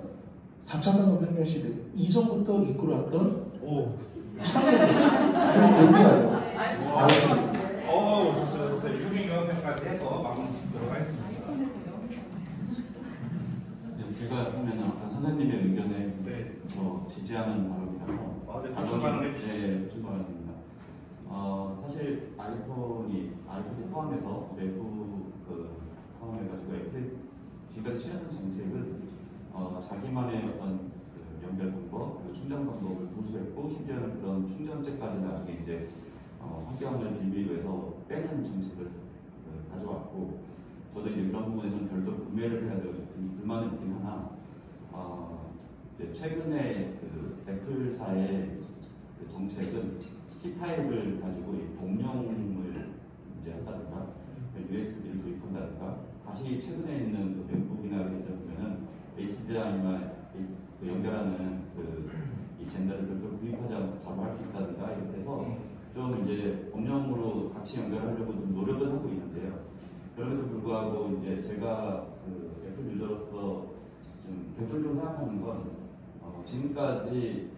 4차 산업혁명 시대 이전부터 이끌어왔던 차세대를 대비하는 아이폰. 좋습니다. 유승민 교관님까지 해서 마무리 짓도록 하겠습니다. 제가 하면 아까 선생님의 의견에 지지하는 발언이라서 부충반응을 해주세요. 부충반응입니다. 사실 아이폰이 포함해서 외부 포함해가지고 지금까지 취했던 정책은 자기만의 어떤 그 연결 방법, 그리고 충전 방법을 고수했고 심지어는 그런 충전재까지 나중에 이제 환경을 빌미로 해서 빼는 정책을 가져왔고, 저도 이제 그런 부분에서는 별도로 구매를 해야 되고 불만은 있긴 하나, 최근에 그 애플사의 그 정책은 T타입을 가지고 이 동용을 이제 한다든가 USB를 도입한다든가, 다시 최근에 있는 그 맥북이나 이런 데 보면은 HDMI 그 연결하는 이 젠더를 별도로 구입하지 않고 바로 할 수 있다든가 이렇게 해서 좀 이제 법령으로 같이 연결하려고 좀 노력을 하고 있는데요. 그럼에도 불구하고 이제 제가 그 애플 유저로서 좀 결정적으로 생각하는 건 지금까지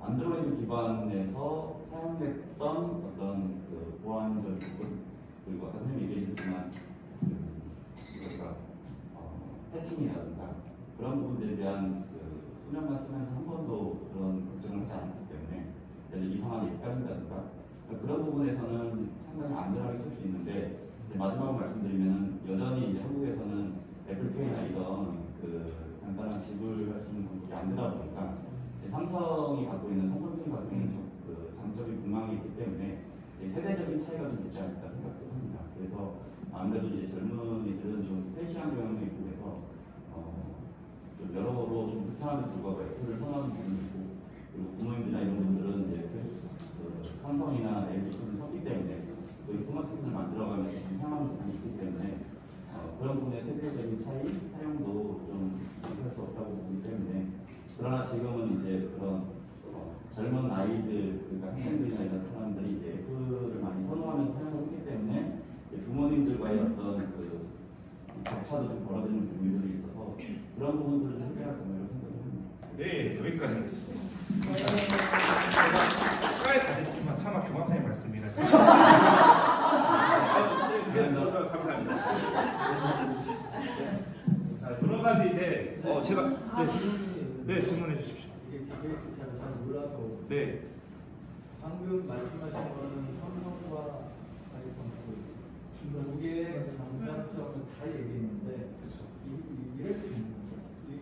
안드로이드 기반에서 사용했던 어떤 그 보안적 부분, 그리고 아까 선생님이 얘기했지만 패팅이라든가 그런 부분에 대한 수명만 쓰면서 한 번도 그런 걱정을 하지 않았기 때문에 예를 들어 이상하게 헷갈린다든가 그런 부분에서는 상당히 안전하게 쓸 수 있는데, 마지막으로 말씀드리면 여전히 이제 한국에서는 애플페이나 이런 그 간단한 지불할 수 있는 방법이 안 되다 보니까 삼성이 갖고 있는 삼성페이 같은 경우는 그 장점이 분명히 있기 때문에 세대적인 차이가 좀 있지 않을까 생각을 합니다. 그래서 아무래도 이제 젊은이들은 좀 패시한 경향도 있고 해서 좀 여러모로 좀 불편함에도 불구하고 애플을 선호하는 부분이 있고, 그리고 부모님이나 이런 분들은 이제 삼성이나 LG 폰을 썼기 때문에 그 스마트폰을 만들어가면서 좀 향하는 부분이 있기 때문에 그런 부분의 세대적인 차이, 사용도 좀 비교할 수 없다고 보기 때문에, 그러나 지금은 이제 그런 젊은 아이들, 그러니까 학생들이나 이런 사람들이 이제 애플을 많이 선호하면서 사용을 했기 때문에 부모님들과의 어떤 그 격차도 좀 벌어지는 부분들이 있어서 그런 부분들을 해결할 거라고 생각합니다. 네, 여기까지 하겠습니다. 시간이 다 됐지만 차마 교감선생님 말씀이라 감사합니다. 자, 여러 가지 이제 제가 네, 질문해 주십시오. 이게 잘 몰라서. 네. 방금 말씀하신 거는 삼성과 아이폰 두 개의 장단점을 다 얘기했는데, 그렇죠. 이렇게 있는 거죠.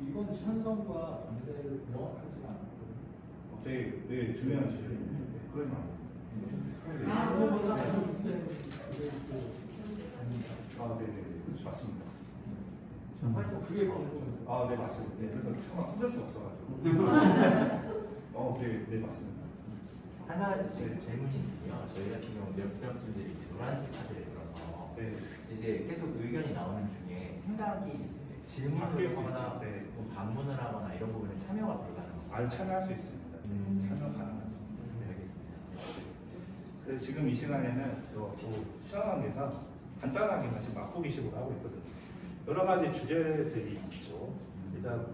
이건 삼성과 반대를 명확하지가 않고. 네, 중요한 질문입니다. 그러면 네, 맞습니다. 그게 궁금해요. 네, 맞습니다. 네, 그래서 처음 끊을 수 없어가지고. 네, 맞습니다. 하나 질문이 있고요. 저희 같은 경우 몇 분들이 노란색 카드를 들어서 이제 계속 의견이 나오는 중에 생각이 이제 질문을 하거나 반문을 하거나 이런 부분에 참여가 불가능합니다. 참여할 수 있습니다. 참여 가능합니다. 네, 알겠습니다. 그래서 지금 이 시간에는 시원한 데서 간단하게 다시 맛보기식으로 하고 있거든요. 여러 가지 주제들이 있죠. 일단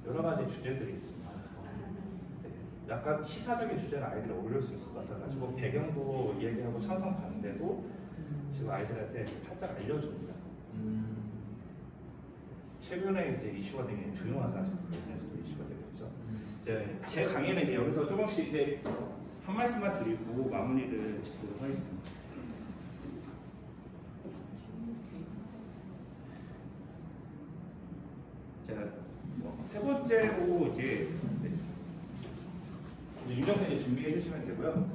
여러 가지 주제들이 있습니다. 약간 시사적인 주제는 아이들이 어울릴 수 있을 것 같아가지고 배경도 얘기하고 찬성 반대도 지금 아이들한테 살짝 알려줍니다. 최근에 이제 이슈가 된 게 조용한 사진에서도 이슈가 되고 있죠. 이제 제 강의는 이제 여기서 조금씩 이제 한 말씀만 드리고 마무리를 짓도록 하겠습니다. 제가 세 번째로 이제 윤정선이 준비해 주시면 되고요.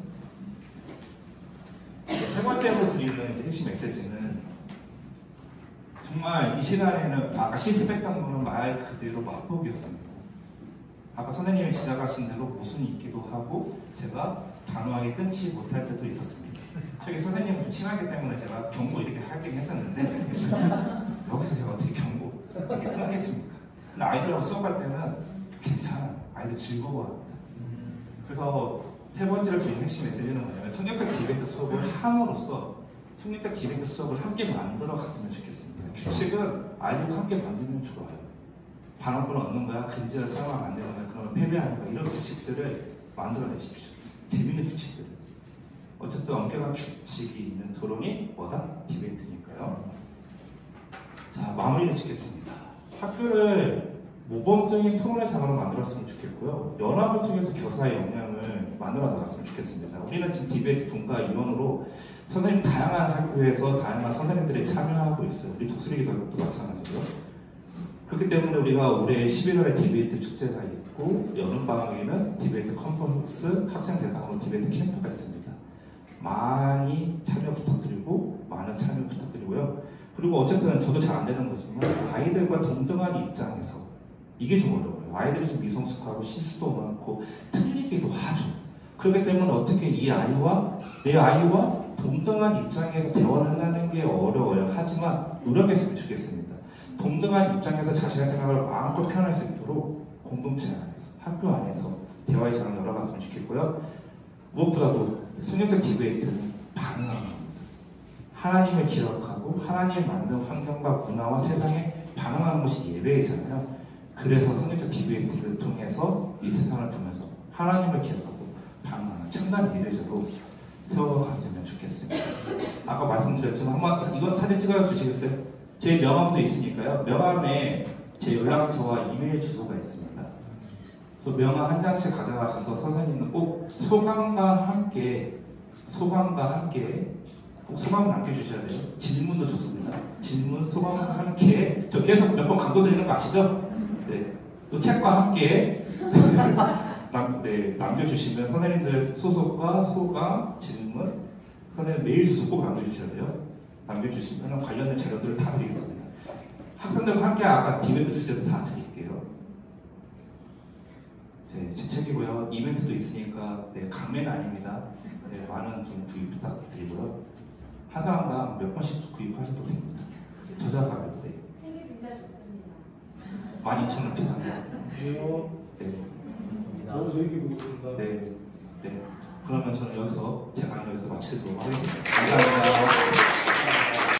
세 번째로 드리는 핵심 메시지는 정말 이 시간에는 아까 실습했던 거는 말 그대로 맛보기였습니다. 아까 선생님이 시작하신 대로 모순이 있기도 하고 제가 단호하게 끊지 못할 때도 있었습니다. 저기 선생님은 좀 친하기 때문에 제가 경고 이렇게 하긴 했었는데 여기서 제가 어떻게 경고 이렇게 끊겠습니까? 근데 아이들하고 수업할 때는 괜찮아요. 아이들 즐거워합니다. 그래서 세 번째로 드린 핵심 메시지는 뭐냐면 성역적 디베이트 수업을 함으로써 성역적 디베이트 수업을 함께 만들어 갔으면 좋겠습니다. 규칙은 아이들과 함께 만들면 좋아요. 반환권을 얻는 거야, 금지를 사용하면 안 되는 거야, 그러면 패배하는 거야, 이런 규칙들을 만들어내십시오. 재밌는 규칙들. 어쨌든 엄격한 규칙이 있는 토론이 뭐다? 디베이트니까요. 자, 마무리를 짓겠습니다. 학교를 모범적인 토론의 장으로 만들었으면 좋겠고요. 연합을 통해서 교사의 역량을 만들어 나갔으면 좋겠습니다. 우리는 지금 디베이트 분과 임원으로 선생님 다양한 학교에서 다양한 선생님들이 참여하고 있어요. 우리 독수리 교육도 마찬가지고요. 그렇기 때문에 우리가 올해 11월에 디베이트 축제가 있고 여름방학에는 디베이트 컨퍼런스 학생 대상으로 디베이트 캠프가 있습니다. 많이 참여 부탁드리고 많은 참여 부탁드리고요. 그리고 어쨌든 저도 잘 안 되는 거지만 아이들과 동등한 입장에서 이게 좀 어려워요. 아이들이 좀 미성숙하고 실수도 많고 틀리기도 하죠. 그렇기 때문에 어떻게 이 아이와 내 아이와 동등한 입장에서 대화를 한다는 게 어려워요. 하지만 노력했으면 좋겠습니다. 동등한 입장에서 자신의 생각을 마음껏 표현할 수 있도록 공동체 안에서 학교 안에서 대화의 장을 열어갔으면 좋겠고요. 무엇보다도 성경적 디베이트는 반응하는 겁니다. 하나님을 기억하고 하나님 만든 환경과 문화와 세상에 반응하는 것이 예배이잖아요. 그래서 성경적 디베이트를 통해서 이 세상을 보면서 하나님을 기억하고 반응하는 첨단 예배자로 세워갔으면 좋겠습니다. 아까 말씀드렸지만 한번 이건 사진 찍어 주시겠어요? 제 명함도 있으니까요. 명함에 제 연락처와 이메일 주소가 있습니다. 그래서 명함 한 장씩 가져가셔서 선생님은 꼭 소감과 함께 꼭 소감 남겨주셔야 돼요. 질문도 좋습니다. 질문, 소감과 함께 저 계속 몇 번 광고 드리는 거 아시죠? 네. 또 책과 함께 남겨주시면 선생님들의 소속과 소감, 질문, 선생님 메일 주소 꼭 남겨주셔야 돼요. 남겨주시면 관련된 자료들을 다 드리겠습니다. 학생들과 함께 아까 디베이트 주제도 다 드릴게요. 네, 제 책이고요. 이벤트도 있으니까 강매는 아닙니다. 네, 많은 좀 구입 부탁드리고요. 한 사람당 몇 번씩 구입하셔도 됩니다. 저자 가격대. 책이 진짜 좋습니다. 12,000원 비싼데요. 네. 너무 재밌게 보고 있습니다. 네. 그러면 저는 여기서 제 강의 여기서 마치도록 하겠습니다. 감사합니다.